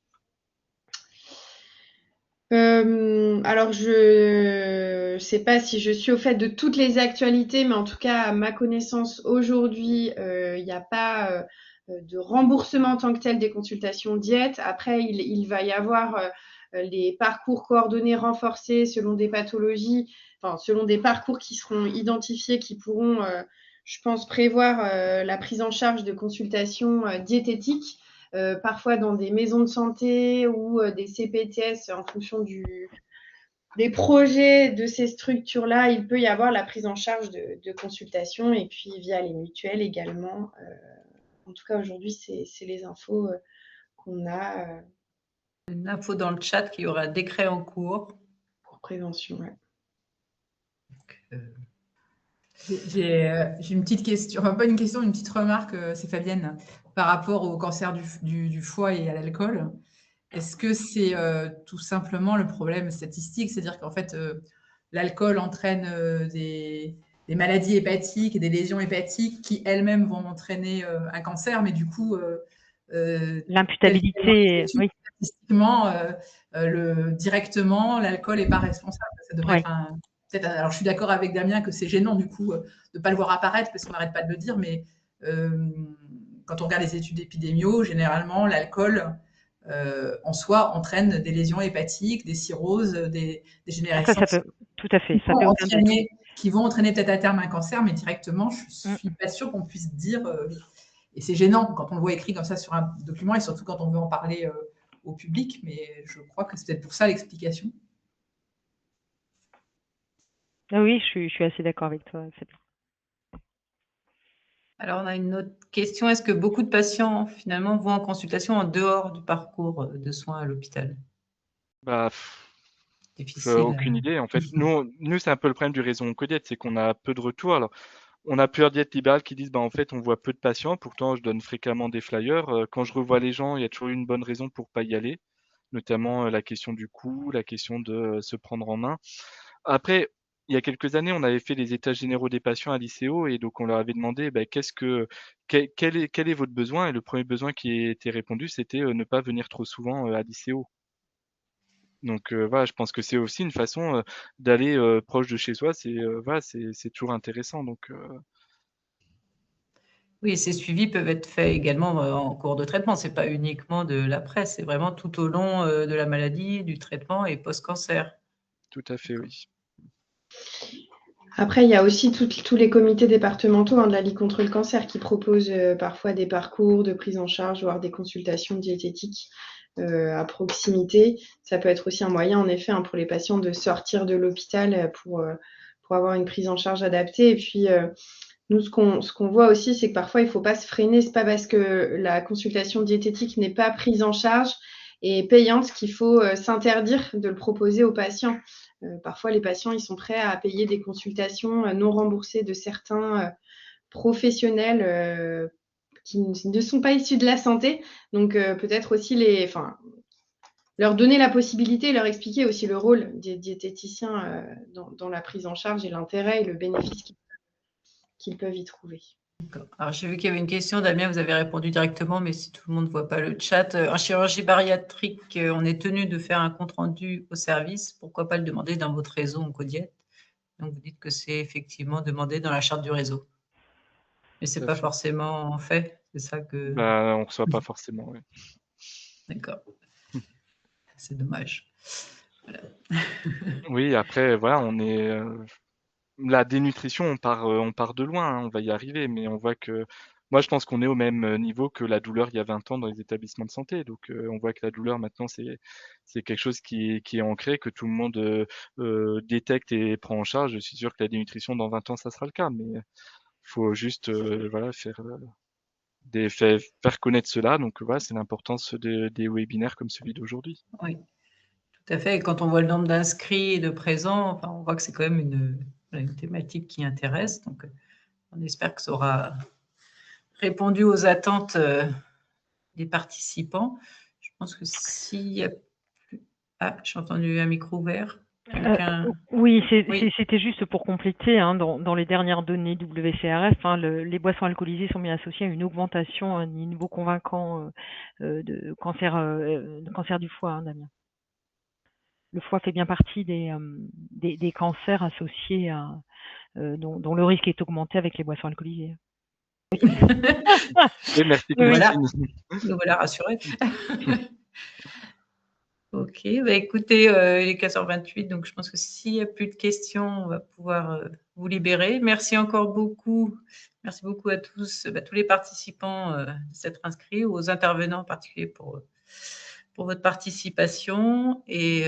Alors, je sais pas si je suis au fait de toutes les actualités, mais en tout cas, à ma connaissance, aujourd'hui, il n'y a pas de remboursement en tant que tel des consultations diète. Après, il va y avoir les parcours coordonnés renforcés selon des pathologies, enfin, selon des parcours qui seront identifiés, qui pourront, je pense, prévoir la prise en charge de consultations diététiques. Parfois dans des maisons de santé ou des CPTS en fonction des projets de ces structures-là, il peut y avoir la prise en charge de consultations et puis via les mutuelles également. En tout cas, aujourd'hui, c'est les infos qu'on a Une info dans le chat qu'il y aura un décret en cours. pour prévention. Ouais. J'ai une petite question, enfin pas une question, une petite remarque, c'est Fabienne, par rapport au cancer du foie et à l'alcool. Est-ce que c'est tout simplement le problème statistique, c'est-à-dire qu'en fait, l'alcool entraîne des maladies hépatiques et des lésions hépatiques qui elles-mêmes vont entraîner un cancer, mais du coup, L'imputabilité, oui. Statistiquement, directement, l'alcool n'est pas responsable. Ça devrait être un. Alors, je suis d'accord avec Damien que c'est gênant, du coup, de ne pas le voir apparaître, parce qu'on n'arrête pas de le dire, mais quand on regarde les études épidémiaux, généralement, l'alcool, en soi, entraîne des lésions hépatiques, des cirrhoses, des générations. Ça peut, tout à fait. Ça peut qui vont entraîner peut-être à terme un cancer, mais directement, je ne suis pas sûre qu'on puisse dire. Et c'est gênant quand on le voit écrit comme ça sur un document, et surtout quand on veut en parler au public, mais je crois que c'est peut-être pour ça l'explication. Ah oui, je suis assez d'accord avec toi. Alors, on a une autre question. Est-ce que beaucoup de patients, finalement, vont en consultation en dehors du parcours de soins à l'hôpital? Difficile. Aucune idée. En fait, nous c'est un peu le problème du réseau Oncodiète, c'est qu'on a peu de retours. Alors, on a plusieurs diètes libérales qui disent, en fait, on voit peu de patients. Pourtant, je donne fréquemment des flyers. Quand je revois les gens, il y a toujours une bonne raison pour pas y aller, notamment la question du coût, la question de se prendre en main. Après, il y a quelques années, on avait fait les états généraux des patients à l'ICO et donc on leur avait demandé quel est votre besoin, et le premier besoin qui était répondu, c'était ne pas venir trop souvent à l'ICO. Donc voilà, je pense que c'est aussi une façon d'aller proche de chez soi. C'est toujours intéressant. Donc oui, ces suivis peuvent être faits également en cours de traitement. C'est pas uniquement de l'après, c'est vraiment tout au long de la maladie, du traitement et post-cancer. Tout à fait, oui. Après, il y a aussi tous les comités départementaux de la Ligue contre le cancer qui proposent parfois des parcours de prise en charge, voire des consultations diététiques à proximité. Ça peut être aussi un moyen, en effet, pour les patients de sortir de l'hôpital pour avoir une prise en charge adaptée. Et puis, nous, ce qu'on voit aussi, c'est que parfois, il ne faut pas se freiner. Ce n'est pas parce que la consultation diététique n'est pas prise en charge et payante qu'il faut s'interdire de le proposer aux patients. Parfois, les patients, ils sont prêts à payer des consultations non remboursées de certains professionnels qui ne sont pas issus de la santé. Donc, peut-être aussi leur donner la possibilité, leur expliquer aussi le rôle des diététiciens dans la prise en charge et l'intérêt et le bénéfice qu'ils peuvent y trouver. Alors, j'ai vu qu'il y avait une question, Damien, vous avez répondu directement, mais si tout le monde ne voit pas le chat, en chirurgie bariatrique, on est tenu de faire un compte-rendu au service. Pourquoi pas le demander dans votre réseau Oncodiète? Donc, vous dites que c'est effectivement demandé dans la charte du réseau. Mais ce n'est pas forcément fait, c'est ça que… on ne reçoit pas forcément, oui. D'accord. C'est dommage. Voilà. Oui, après, voilà, on est… la dénutrition, on part de loin, hein, on va y arriver, mais on voit que… Moi, je pense qu'on est au même niveau que la douleur il y a 20 ans dans les établissements de santé. Donc, on voit que la douleur, maintenant, c'est quelque chose qui est ancré, que tout le monde détecte et prend en charge. Je suis sûr que la dénutrition, dans 20 ans, ça sera le cas. Mais il faut juste voilà, faire connaître cela. Donc, voilà, c'est l'importance des webinaires comme celui d'aujourd'hui. Oui, tout à fait. Et quand on voit le nombre d'inscrits et de présents, enfin, on voit que c'est quand même une thématique qui intéresse. Donc, on espère que ça aura répondu aux attentes des participants. Je pense que s'il y a plus… Ah, j'ai entendu un micro ouvert. Oui, c'était juste pour compléter. Dans les dernières données WCRF, les boissons alcoolisées sont bien associées à une augmentation, un niveau convaincant de cancer du foie, Damien. le foie fait bien partie des cancers associés à dont le risque est augmenté avec les boissons alcoolisées. Oui, merci Oui, oui. Voilà, Christine. nous voilà rassurés. Ok, bah écoutez, il est 15h28, donc je pense que s'il n'y a plus de questions, on va pouvoir vous libérer. Merci encore beaucoup. Merci beaucoup à tous, tous les participants de s'être inscrits, aux intervenants en particulier pour votre participation. Et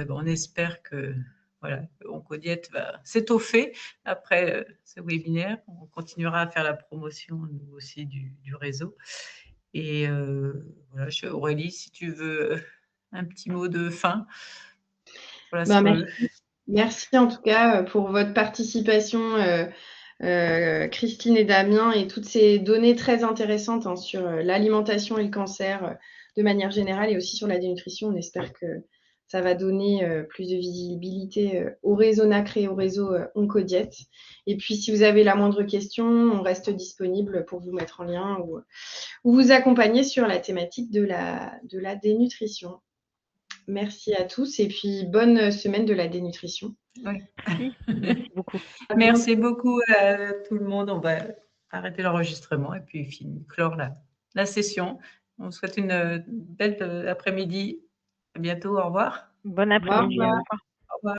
on espère que voilà, Oncodiète va s'étoffer après ce webinaire. On continuera à faire la promotion, nous aussi, du réseau. Et voilà, Aurélie, si tu veux un petit mot de fin pour la SRE. Merci en tout cas pour votre participation, Christine et Damien, et toutes ces données très intéressantes sur l'alimentation et le cancer de manière générale, et aussi sur la dénutrition. On espère que ça va donner plus de visibilité au réseau NACRE et au réseau Oncodiète. Et puis, si vous avez la moindre question, on reste disponible pour vous mettre en lien ou vous accompagner sur la thématique de la dénutrition. Merci à tous et puis bonne semaine de la dénutrition. Oui. Merci beaucoup. Merci beaucoup à tout le monde. On va arrêter l'enregistrement et puis clore la session. On vous souhaite une belle après-midi. À bientôt. Au revoir. Bon après-midi. Au revoir.